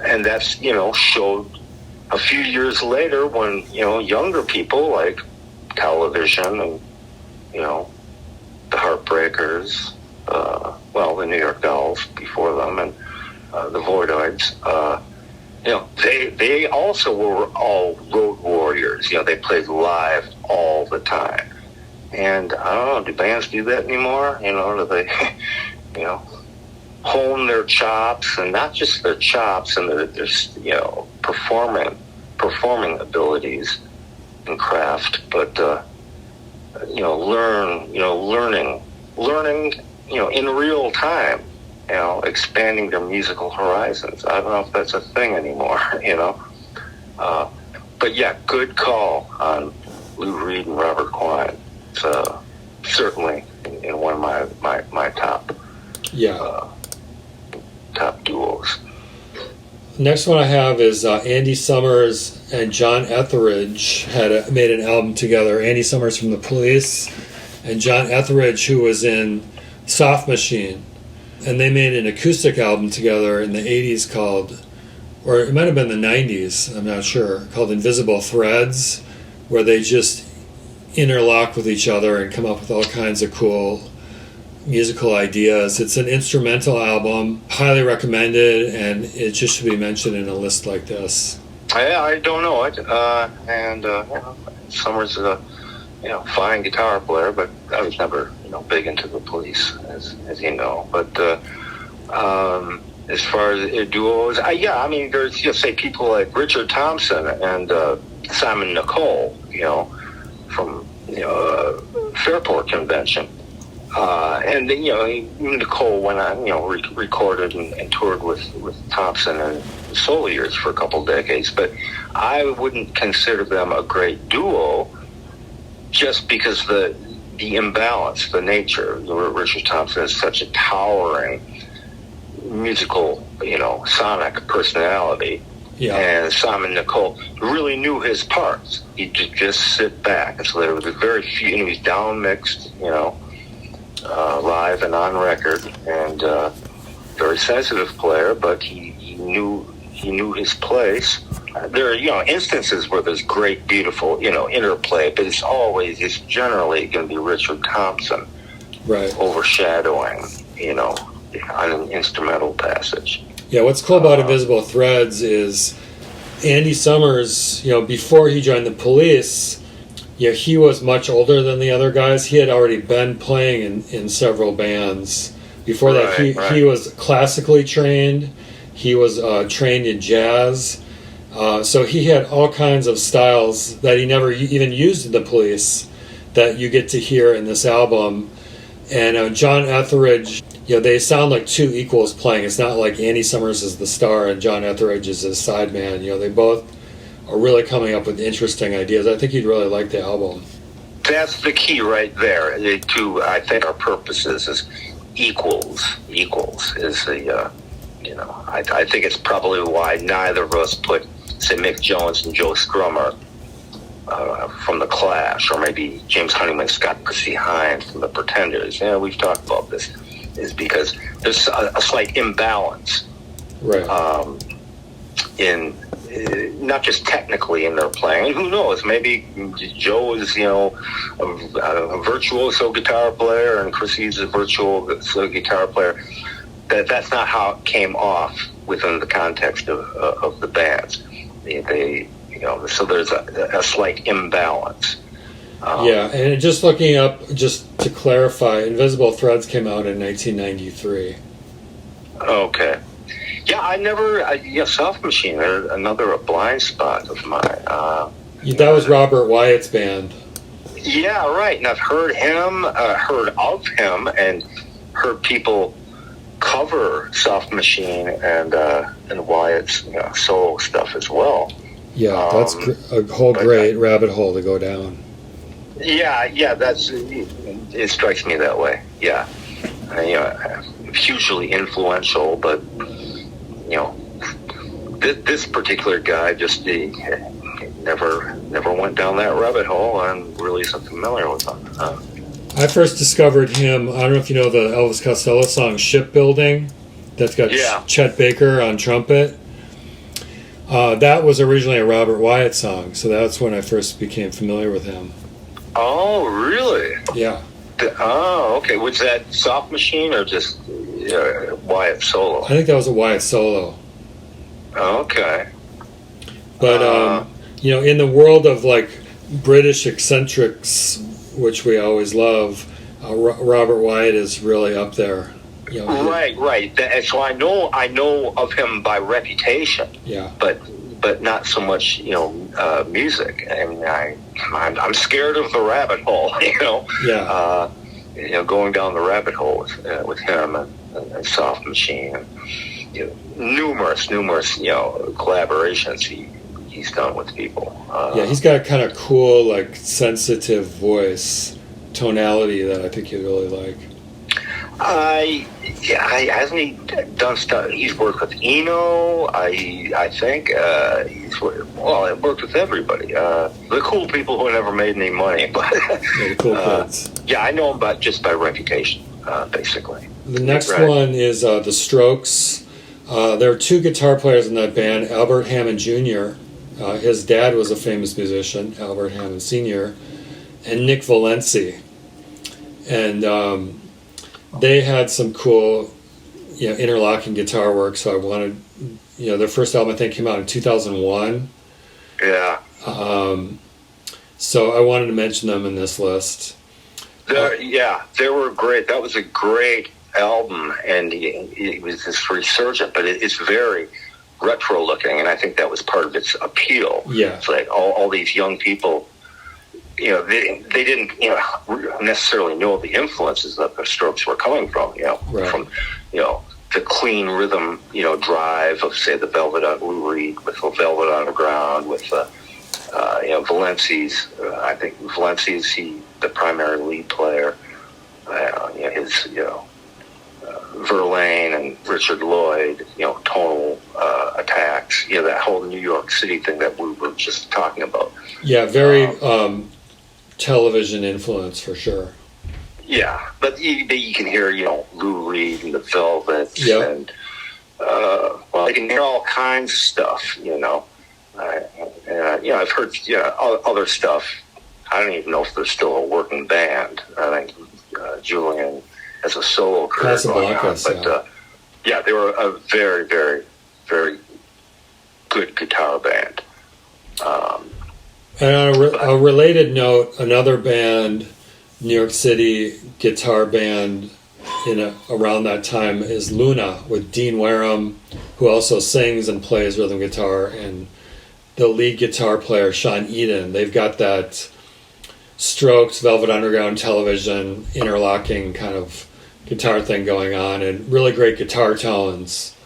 And that's, you know, showed a few years later when, you know, younger people like Television and, you know, the Heartbreakers, the New York Dolls before them, and the Voidoids, you know, they also were all road warriors. You know, they played live all the time. And I don't know, do bands do that anymore? You know, do they, you know, hone their chops, and not just their chops and their you know, performing abilities and craft, but you know, learning, you know, in real time, you know, expanding their musical horizons. I don't know if that's a thing anymore, you know. But yeah, good call on Lou Reed and Robert Quine. It's certainly in one of my top top duos. Next one I have is Andy Summers and John Etheridge made an album together. Andy Summers from the Police and John Etheridge, who was in Soft Machine. And they made an acoustic album together in the 80s called, or it might have been the 90s, I'm not sure, called Invisible Threads, where they just interlock with each other and come up with all kinds of cool musical ideas. It's an instrumental album, highly recommended, and it just should be mentioned in a list like this. I don't know it, and you know, Summers is a, you know, fine guitar player, but I was never, you know, big into the Police, as you know. But as far as duos, I mean, there's, just say, people like Richard Thompson and Simon Nicole, you know, from, you know, Fairport Convention. And then, you know, Nicole went on, you know, recorded and toured with Thompson and Soliers for a couple decades, but I wouldn't consider them a great duo just because the imbalance, the nature. Richard Thompson is such a towering musical, you know, sonic personality. Yeah. And Simon Nicole really knew his parts. He'd just sit back. And so there was very few, and he was down mixed, you know, live and on record, and very sensitive player, but he knew his place. There are, you know, instances where there's great, beautiful, you know, interplay, but it's generally going to be Richard Thompson, right, overshadowing, you know, on an instrumental passage. Yeah, what's cool about Invisible Threads is Andy Summers, before he joined the Police, he was much older than the other guys. He had already been playing in several bands. Before that, he was classically trained. He was trained in jazz. So he had all kinds of styles that he never even used in the Police that you get to hear in this album. And John Etheridge, they sound like two equals playing. It's not like Andy Summers is the star and John Etheridge is his sideman. They both are really coming up with interesting ideas. I think you'd really like the album. That's the key right there. The two, I think, our purposes is equals. Equals is the, I think it's probably why neither of us put, say, Mick Jones and Joe Strummer from The Clash, or maybe James Honeyman, Scott Chrissy Hines from The Pretenders. We've talked about this. Is because there's a slight imbalance, right? In not just technically in their playing. And who knows? Maybe Joe is a virtuoso guitar player, and Chrissy's a virtuoso guitar player. That's not how it came off within the context of the bands. So there's a slight imbalance. And just looking up, just to clarify, Invisible Threads came out in 1993. Okay. Yeah, I never... Soft Machine, another blind spot of mine. That was Robert Wyatt's band. Yeah, right. And I've heard of him, and heard people cover Soft Machine and Wyatt's solo stuff as well. Yeah, that's a whole great rabbit hole to go down. Yeah, it strikes me that way. Yeah, hugely influential, but this particular guy just never went down that rabbit hole, and really isn't familiar with him. I first discovered him. I don't know if you know the Elvis Costello song "Shipbuilding," that's got Chet Baker on trumpet. That was originally a Robert Wyatt song, so that's when I first became familiar with him. Oh, really? Yeah. Okay. Was that Soft Machine or just Wyatt solo? I think that was a Wyatt solo. Okay. But, in the world of, British eccentrics, which we always love, Robert Wyatt is really up there. Right. So I know of him by reputation. Yeah. But not so much, music. I mean, I'm scared of the rabbit hole, Yeah. Going down the rabbit hole with him and Soft Machine, and numerous, collaborations he's done with people. He's got a kind of cool, sensitive voice tonality that I think you'd really like. Hasn't he done stuff? He's worked with Eno. I think he's worked with everybody. The cool people who never made any money, but the cool kids. I know him just by reputation, basically. The next one is the Strokes. There are two guitar players in that band: Albert Hammond Jr. His dad was a famous musician, Albert Hammond Sr., and Nick Valenci. And they had some cool, interlocking guitar work. So I wanted, their first album I think came out in 2001. Yeah. So I wanted to mention them in this list. They were great. That was a great album, and it was this resurgent, but it's very retro looking, and I think that was part of its appeal. Yeah. It's like all these young people. They didn't, necessarily know the influences that the Strokes were coming from, from, the clean rhythm, drive of, say, the Velvet Lou Reed with the Velvet Underground, with, Valenci's, I think Valenci's the primary lead player, his, Verlaine and Richard Lloyd, tonal attacks, that whole New York City thing that we were just talking about. Yeah, very television influence for sure. Yeah, but you can hear, Lou Reed and the Velvets, and you can hear all kinds of stuff, I've heard other stuff. I don't even know if they're still a working band. I think Julian has a solo career going on, but Yeah, they were a very, very, very good guitar band. And on a related note, another band, New York City guitar band around that time is Luna with Dean Wareham, who also sings and plays rhythm guitar, and the lead guitar player, Sean Eden. They've got that Strokes, Velvet Underground television, interlocking kind of guitar thing going on, and really great guitar tones.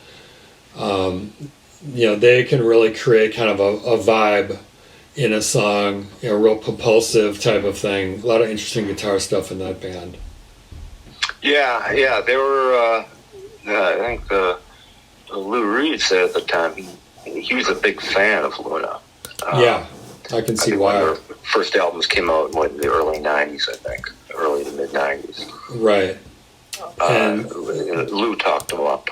They can really create kind of a vibe in a song, a real propulsive type of thing. A lot of interesting guitar stuff in that band. Yeah, they were, I think Lou Reed said at the time he was a big fan of Luna. I can see why. Their first albums came out in the early 90s, I think. Early to mid 90s. Right. And Lou talked them up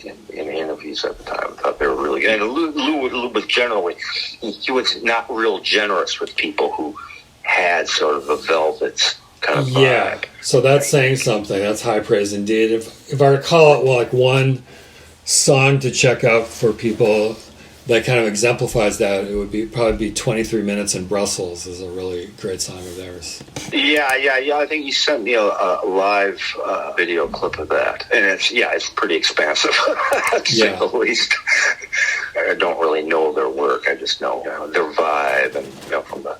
in interviews at the time. I thought they were really good. And Lou was generally, he was not real generous with people who had sort of a Velvets kind of vibe. Yeah, so that's saying something. That's high praise indeed. If I recall it, like one song to check out for people that kind of exemplifies that, it would probably be 23 Minutes in Brussels is a really great song of theirs. Yeah. I think you sent me a live video clip of that, and it's pretty expansive, to say the least. I don't really know their work. I just know their vibe, and from the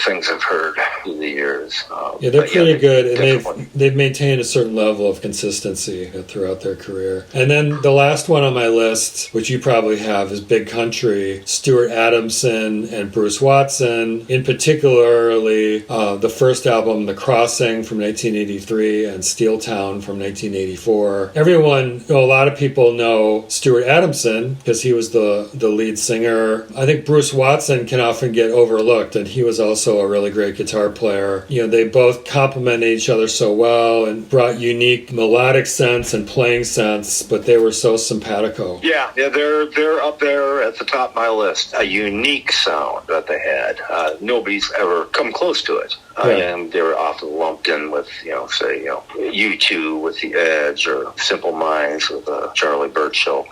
things I've heard through the years. They're pretty good, and they've maintained a certain level of consistency throughout their career. And then the last one on my list, which you probably have, is Big Country. Stuart Adamson and Bruce Watson, in particularly the first album, The Crossing from 1983 and Steel Town from 1984. A lot of people know Stuart Adamson because he was the lead singer. I think Bruce Watson can often get overlooked, and he was also a really great guitar player. They both complemented each other so well and brought unique melodic sense and playing sense, but they were so simpatico. Yeah, they're up there at the top of my list. A unique sound that they had. Nobody's ever come close to it. And they were often lumped in with, say, U2 with The Edge or Simple Minds with Charlie Birchall.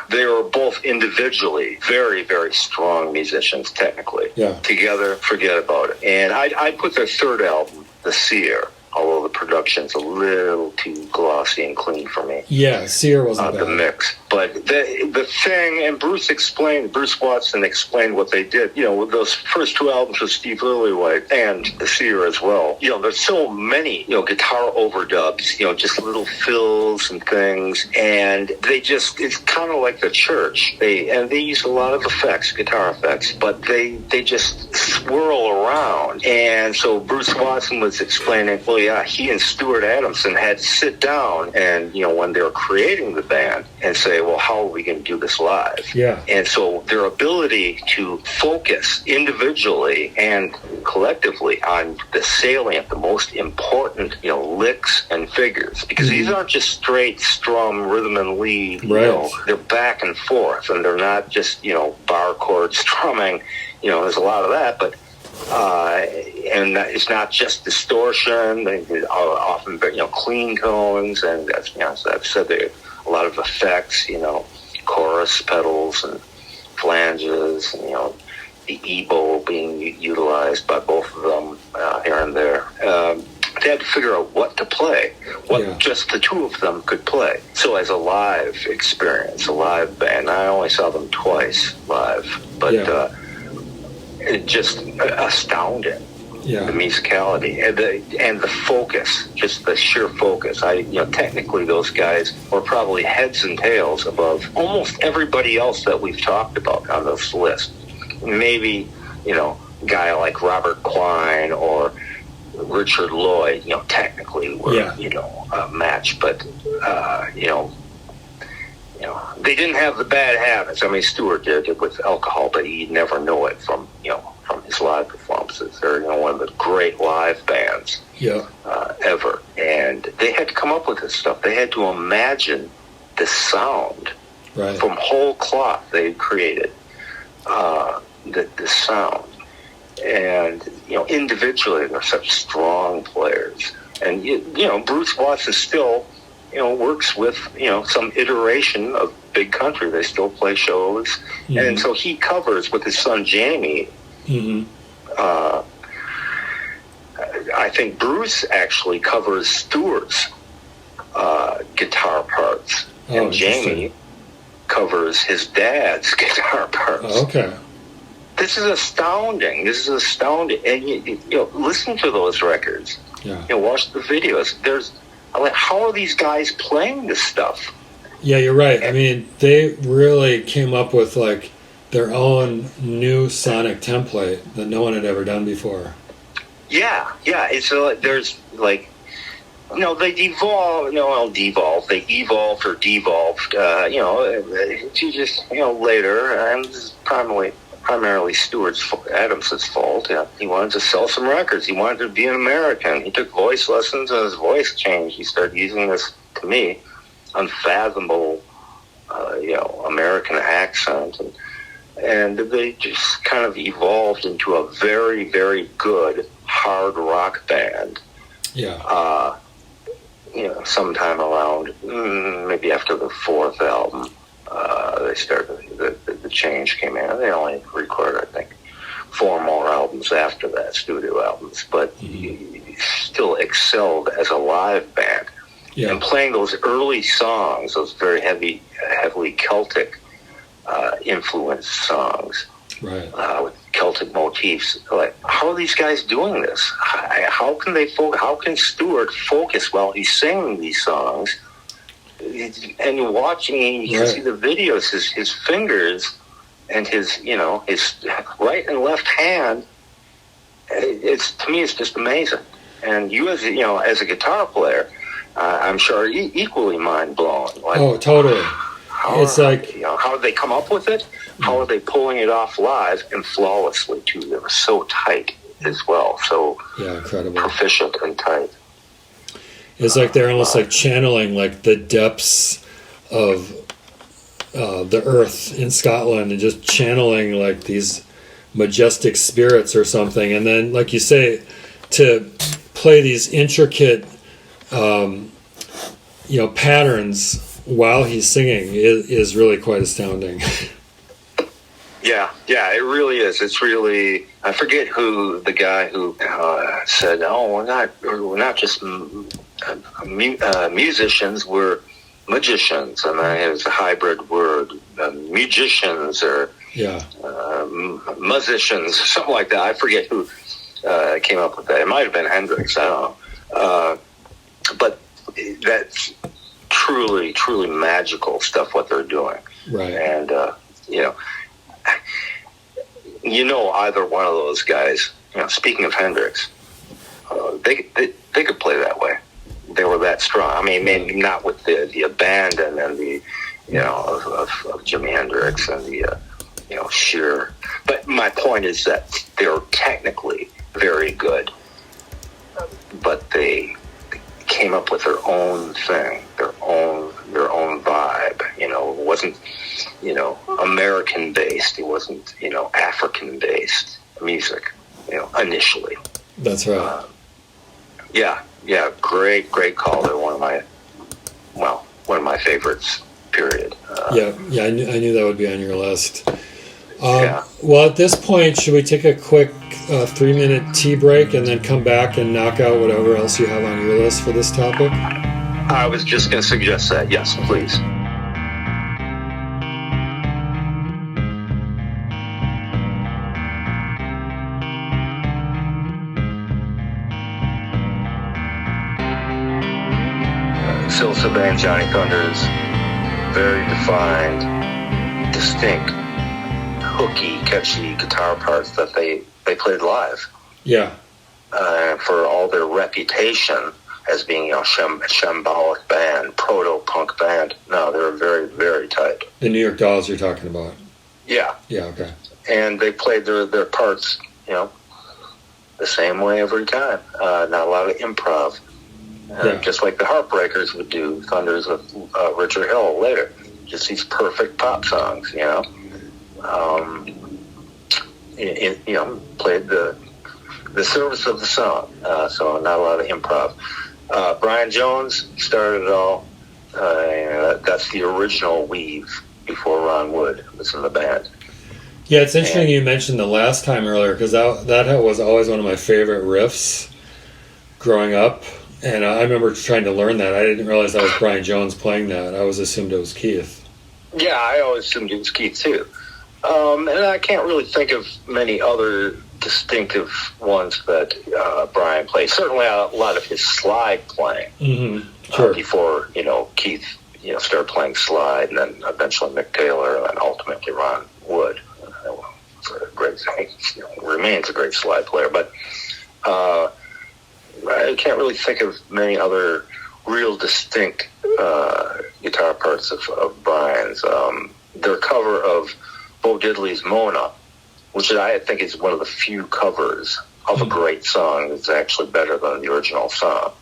They were both individually very, very strong musicians, technically. Yeah. Together, forget about it. And I'd put their third album, The Seer, although the production's a little too glossy and clean for me. Yeah, Seer wasn't bad. The mix. But the thing, and Bruce Watson explained what they did, with those first two albums with Steve Lillywhite and The Seer as well. There's so many, guitar overdubs, just little fills and things, and it's kind of like the Church. They use a lot of effects, guitar effects, but they just swirl around. And so Bruce Watson was explaining, he and Stuart Adamson had to sit down and, when they were creating the band and say, well, how are we going to do this live? Yeah. And so their ability to focus individually and collectively on the salient, the most important, licks and figures, because these aren't just straight strum, rhythm and lead. Right. They're back and forth, and they're not just, bar chord strumming. There's a lot of that, but and it's not just distortion. They often, clean tones, and as I've said, a lot of effects, chorus pedals and flanges, and, the E-bow being utilized by both of them here and there. They had to figure out what to play, what just the two of them could play. So as a live experience, a live band, I only saw them twice live, but it just astounding. Yeah. The musicality and the focus, just the sheer focus. Technically those guys were probably heads and tails above almost everybody else that we've talked about on this list. Maybe, a guy like Robert Quine or Richard Lloyd, technically were, a match, but, they didn't have the bad habits. I mean, Stewart did with alcohol, but he'd never know it from his live performances. They're, one of the great live bands ever. And they had to come up with this stuff. They had to imagine the sound from whole cloth they created, the sound. And, individually, they're such strong players. And, Bruce Watson still works with, some iteration of Big Country. They still play shows. Mm-hmm. And so he covers with his son Jamie. Mm-hmm. I think Bruce actually covers Stewart's guitar parts. And Jamie covers his dad's guitar parts. Oh, okay. This is astounding. And you listen to those records. Yeah. Watch the videos. How are these guys playing this stuff? Yeah, you're right. I mean, they really came up with like their own new sonic template that no one had ever done before. Yeah. It's there's like, they devolve. They evolved or devolved. Just later, and this is primarily Adams's fault. Yeah. He wanted to sell some records. He wanted to be an American. He took voice lessons and his voice changed. He started using this, to me, unfathomable, American accent. And they just kind of evolved into a very, very good hard rock band. Yeah. Sometime around, maybe after the fourth album, they started, the change came in. They only recorded, I think, 4 more albums after that, studio albums, but he still excelled as a live band. Yeah. And playing those early songs, those very heavily Celtic influenced songs, right, with Celtic motifs. Like, how are these guys doing this? How can they how can Stewart focus while he's singing these songs? And you're watching, you can see the videos, his fingers and his right and left hand. To me, it's just amazing. And you, as a guitar player, I'm sure equally mind blown. Like, oh, totally. How did they come up with it? How are they pulling it off live and flawlessly too? They were so tight as well, so incredible, proficient and tight. It's like they're almost like channeling like the depths of the earth in Scotland and just channeling like these majestic spirits or something. And then, like you say, to play these intricate, patterns while he's singing is really quite astounding. Yeah, it really is. It's really, I forget who the guy who said, "Oh, we're not just musicians, we're magicians," and it was a hybrid word, musicians or musicians, something like that. I forget who came up with that. It might have been Hendrix. I don't know, but that's truly, truly magical stuff what they're doing, right? And either one of those guys. Speaking of Hendrix, they could play that way. They were that strong. I mean, maybe not with the abandon and the of Jimi Hendrix and the sheer. But my point is that they're technically very good, but they came up with their own thing, their own vibe. It wasn't American based. It wasn't African based music. Initially. That's right. Yeah. Great call. They're one of my favorites. Period. I knew that would be on your list. Well, at this point, should we take a quick 3-minute tea break and then come back and knock out whatever else you have on your list for this topic? I was just going to suggest that. Yes, please. Syl Sabine, Johnny Thunders, very defined, distinct, hooky, catchy guitar parts that they played live. Yeah. For all their reputation as being a shambolic band, proto-punk band. No, they were very, very tight. The New York Dolls you're talking about. Yeah. Yeah, okay. And they played their parts, the same way every time. Not a lot of improv. Just like the Heartbreakers would do, Thunders with Richard Hill later. Just these perfect pop songs, played the service of the song, so not a lot of improv. Brian Jones started it all. That's the original Weave before Ron Wood was in the band. Yeah, it's interesting you mentioned the last time earlier, because that was always one of my favorite riffs growing up, and I remember trying to learn that. I didn't realize that was Brian Jones playing that. I always assumed it was Keith. Yeah, I always assumed it was Keith too. And I can't really think of many other distinctive ones that Brian played. Certainly a lot of his slide playing. Mm-hmm. Sure. Before, Keith, started playing slide, and then eventually Mick Taylor, and ultimately Ron Wood. Remains a great slide player, but I can't really think of many other real distinct guitar parts of Brian's. Their cover of Bo Diddley's Mona, which I think is one of the few covers of a great song that's actually better than the original song,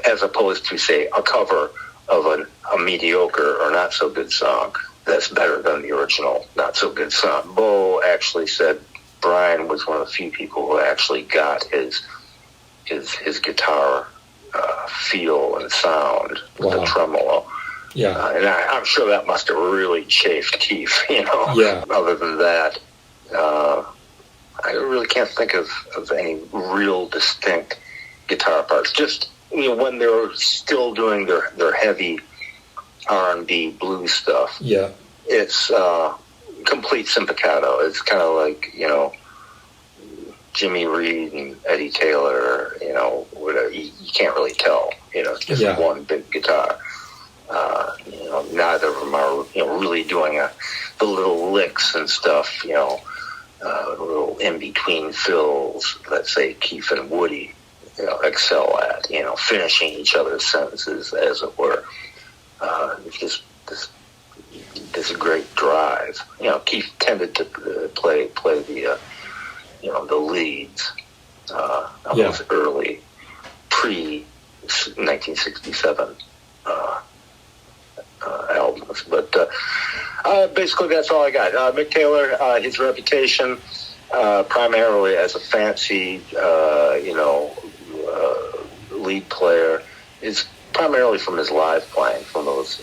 as opposed to, say, a cover of a mediocre or not so good song that's better than the original not so good song. Bo actually said Brian was one of the few people who actually got his guitar feel and sound with the tremolo. Yeah. And I'm sure that must have really chafed Keith, Yeah. Other than that, I really can't think of any real distinct guitar parts. Just, when they were still doing their heavy R&B blues stuff. Yeah. It's complete simpiccato. It's kind of like, Jimmy Reed and Eddie Taylor, whatever. You can't really tell, just one big guitar. Neither of them are, really doing the little licks and stuff, little in-between fills that, say, Keith and Woody, excel at, finishing each other's sentences, as it were. Just this great drive. Keith tended to play the, the leads, almost early, pre-1967 albums. But basically that's all I got. Mick Taylor, his reputation, primarily as a fancy, lead player, is primarily from his live playing, from those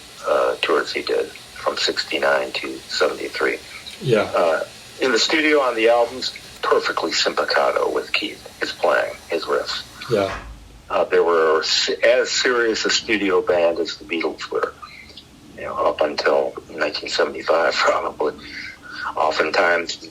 tours he did from 69 to 73. Yeah. In the studio on the albums, perfectly simpiccato with Keith, his playing, his riffs. Yeah. They were as serious a studio band as the Beatles were, up until 1975 probably. Oftentimes,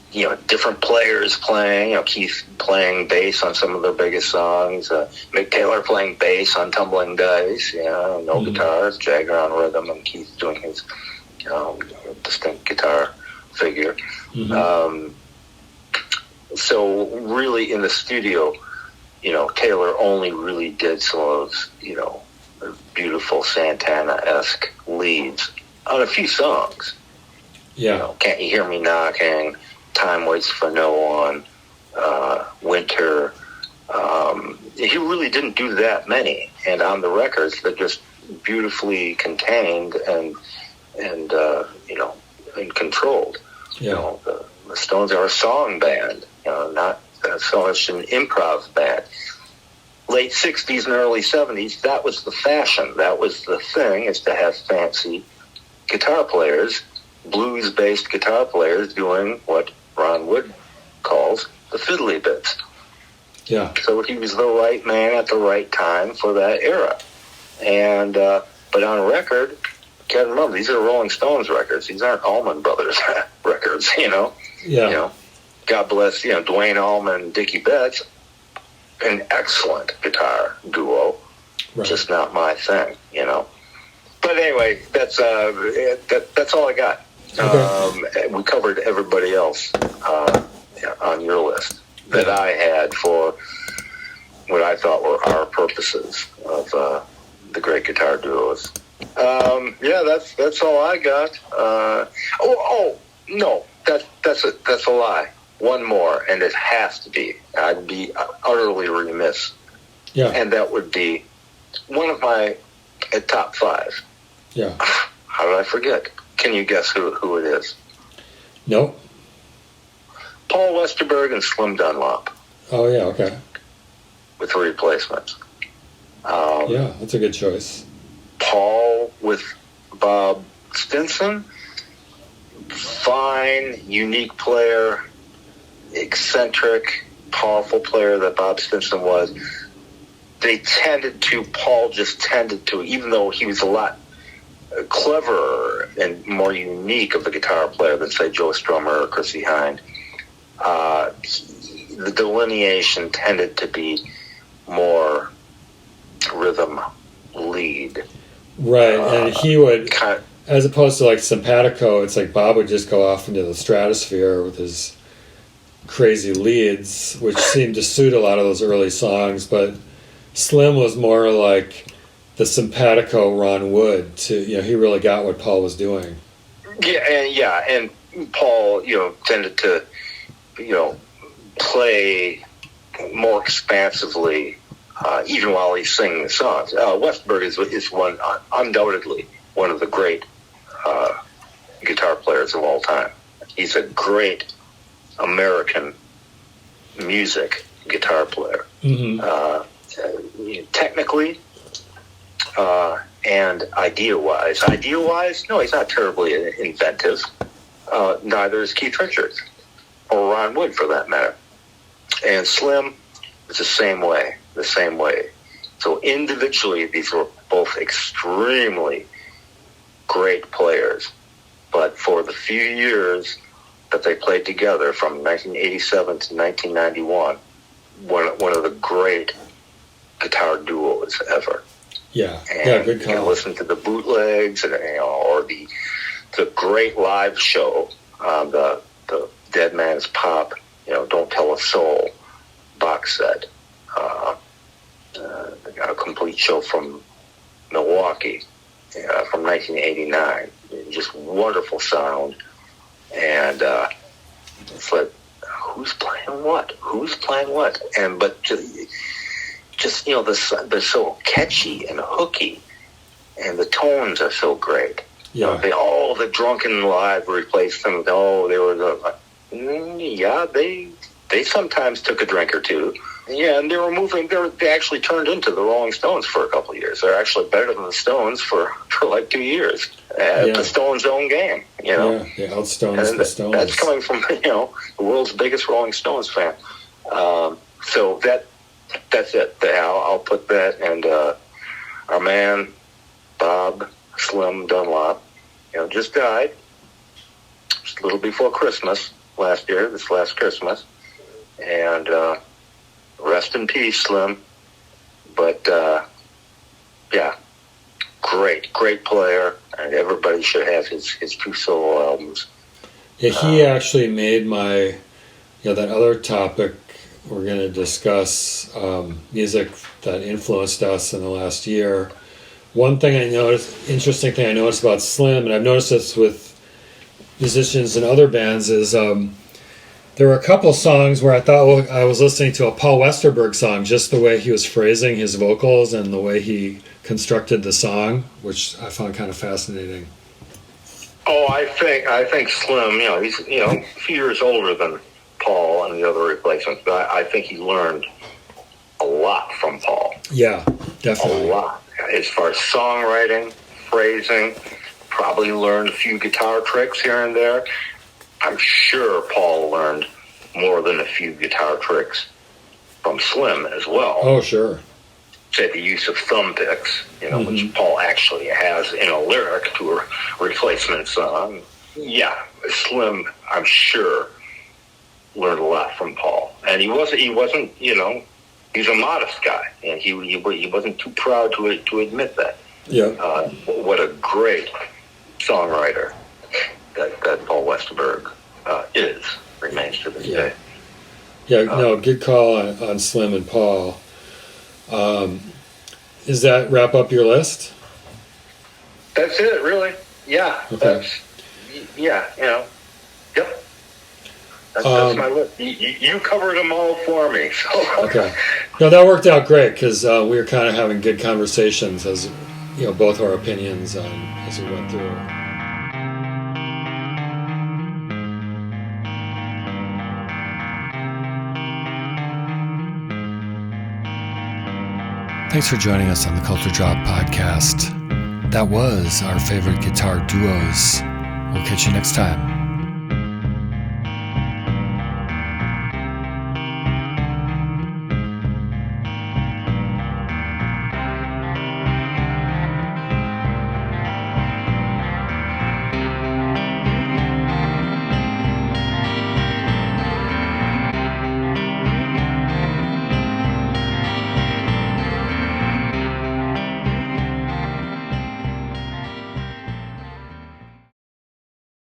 different players playing, Keith playing bass on some of their biggest songs, Mick Taylor playing bass on Tumbling Dice, no guitars, Jagger on rhythm, and Keith doing his distinct guitar figure. So really in the studio, Taylor only really did some of those, beautiful Santana-esque leads on a few songs. Yeah. Can't You Hear Me Knocking, Time Waits for No One, Winter. He really didn't do that many. And on the records, they're just beautifully contained and controlled. Yeah. The Stones are a song band, not so much an improv band. Late 60s and early 70s, that was the fashion. That was the thing, is to have fancy guitar players, blues-based guitar players, doing what Ron Wood calls the fiddly bits. Yeah. So he was the right man at the right time for that era. And but on record, can't remember, these are Rolling Stones records. These aren't Allman Brothers records, Yeah. God bless, Duane Allman and Dickie Betts, an excellent guitar duo. Right. Just not my thing, But anyway, that's all I got. Okay. We covered everybody else on your list that I had for what I thought were our purposes of the great guitar duos. That's all I got. No, that's a lie. One more, and it has to be. I'd be utterly remiss. Yeah. And that would be one of my top 5. Yeah. How did I forget? Can you guess who it is? Nope. Paul Westerberg and Slim Dunlap. Oh, yeah, okay. With Replacements. Yeah, that's a good choice. Paul Paul with Bob Stinson, fine, unique player, eccentric, powerful player that Bob Stinson was. Paul just tended to, even though he was a lot cleverer and more unique of a guitar player than, say, Joe Strummer or Chrissie Hynde, the delineation tended to be more rhythm lead. Right, and he would, as opposed to like simpatico, it's like Bob would just go off into the stratosphere with his crazy leads, which seemed to suit a lot of those early songs, but Slim was more like the simpatico Ron Wood. He really got what Paul was doing. And Paul, tended to, play more expansively, even while he's singing the songs. Westerberg is undoubtedly one of the great guitar players of all time. He's a great American music guitar player. Mm-hmm. Technically and idea-wise. Idea-wise, no, he's not terribly inventive. Neither is Keith Richards, or Ron Wood for that matter. And Slim is the same way. So individually, these were both extremely great players. But for the few years that they played together, from 1987 to 1991, one of the great guitar duos ever. Good call. You can listen to the bootlegs, or the great live show, the Dead Man's Pop, Don't Tell a Soul box set. They got a complete show from Milwaukee from 1989. Just wonderful sound, and it's like, who's playing what? But they're so catchy and hooky, and the tones are so great. Yeah. The drunken live replaced them. They sometimes took a drink or two. Yeah, and they actually turned into the Rolling Stones for a couple of years. They're actually better than the Stones for like 2 years. The Stones' own game, Yeah, outstones the Stones. That's coming from, the world's biggest Rolling Stones fan. So that's it. I'll put that, and our man, Bob Slim Dunlap, just died just a little before Christmas this last Christmas. And rest in peace, Slim. But, great player, and everybody should have his 2 solo albums. Yeah, he actually made my, that other topic we're going to discuss, music that influenced us in the last year. One thing interesting thing I noticed about Slim, and I've noticed this with musicians and other bands, is there were a couple songs where I thought I was listening to a Paul Westerberg song, just the way he was phrasing his vocals and the way he constructed the song, which I found kind of fascinating. Oh, I think Slim, he's a few years older than Paul and the other replacements, but I think he learned a lot from Paul. Yeah, definitely. A lot. As far as songwriting, phrasing, probably learned a few guitar tricks here and there. I'm sure Paul learned more than a few guitar tricks from Slim as well. Oh, sure. Say the use of thumb picks, which Paul actually has in a lyric to a replacement song. Yeah, Slim, I'm sure, learned a lot from Paul. And he wasn't, he's a modest guy, and he wasn't too proud to admit that. Yeah. What a great songwriter that Paul Westerberg remains to this day. Yeah, good call on Slim and Paul. Does that wrap up your list? That's it, really. Yeah. Okay. Yep. That's my list. You covered them all for me. So. Okay. No, that worked out great, because we were kind of having good conversations as both our opinions as we went through. Thanks for joining us on the Culture Drop podcast. That was our favorite guitar duos. We'll catch you next time.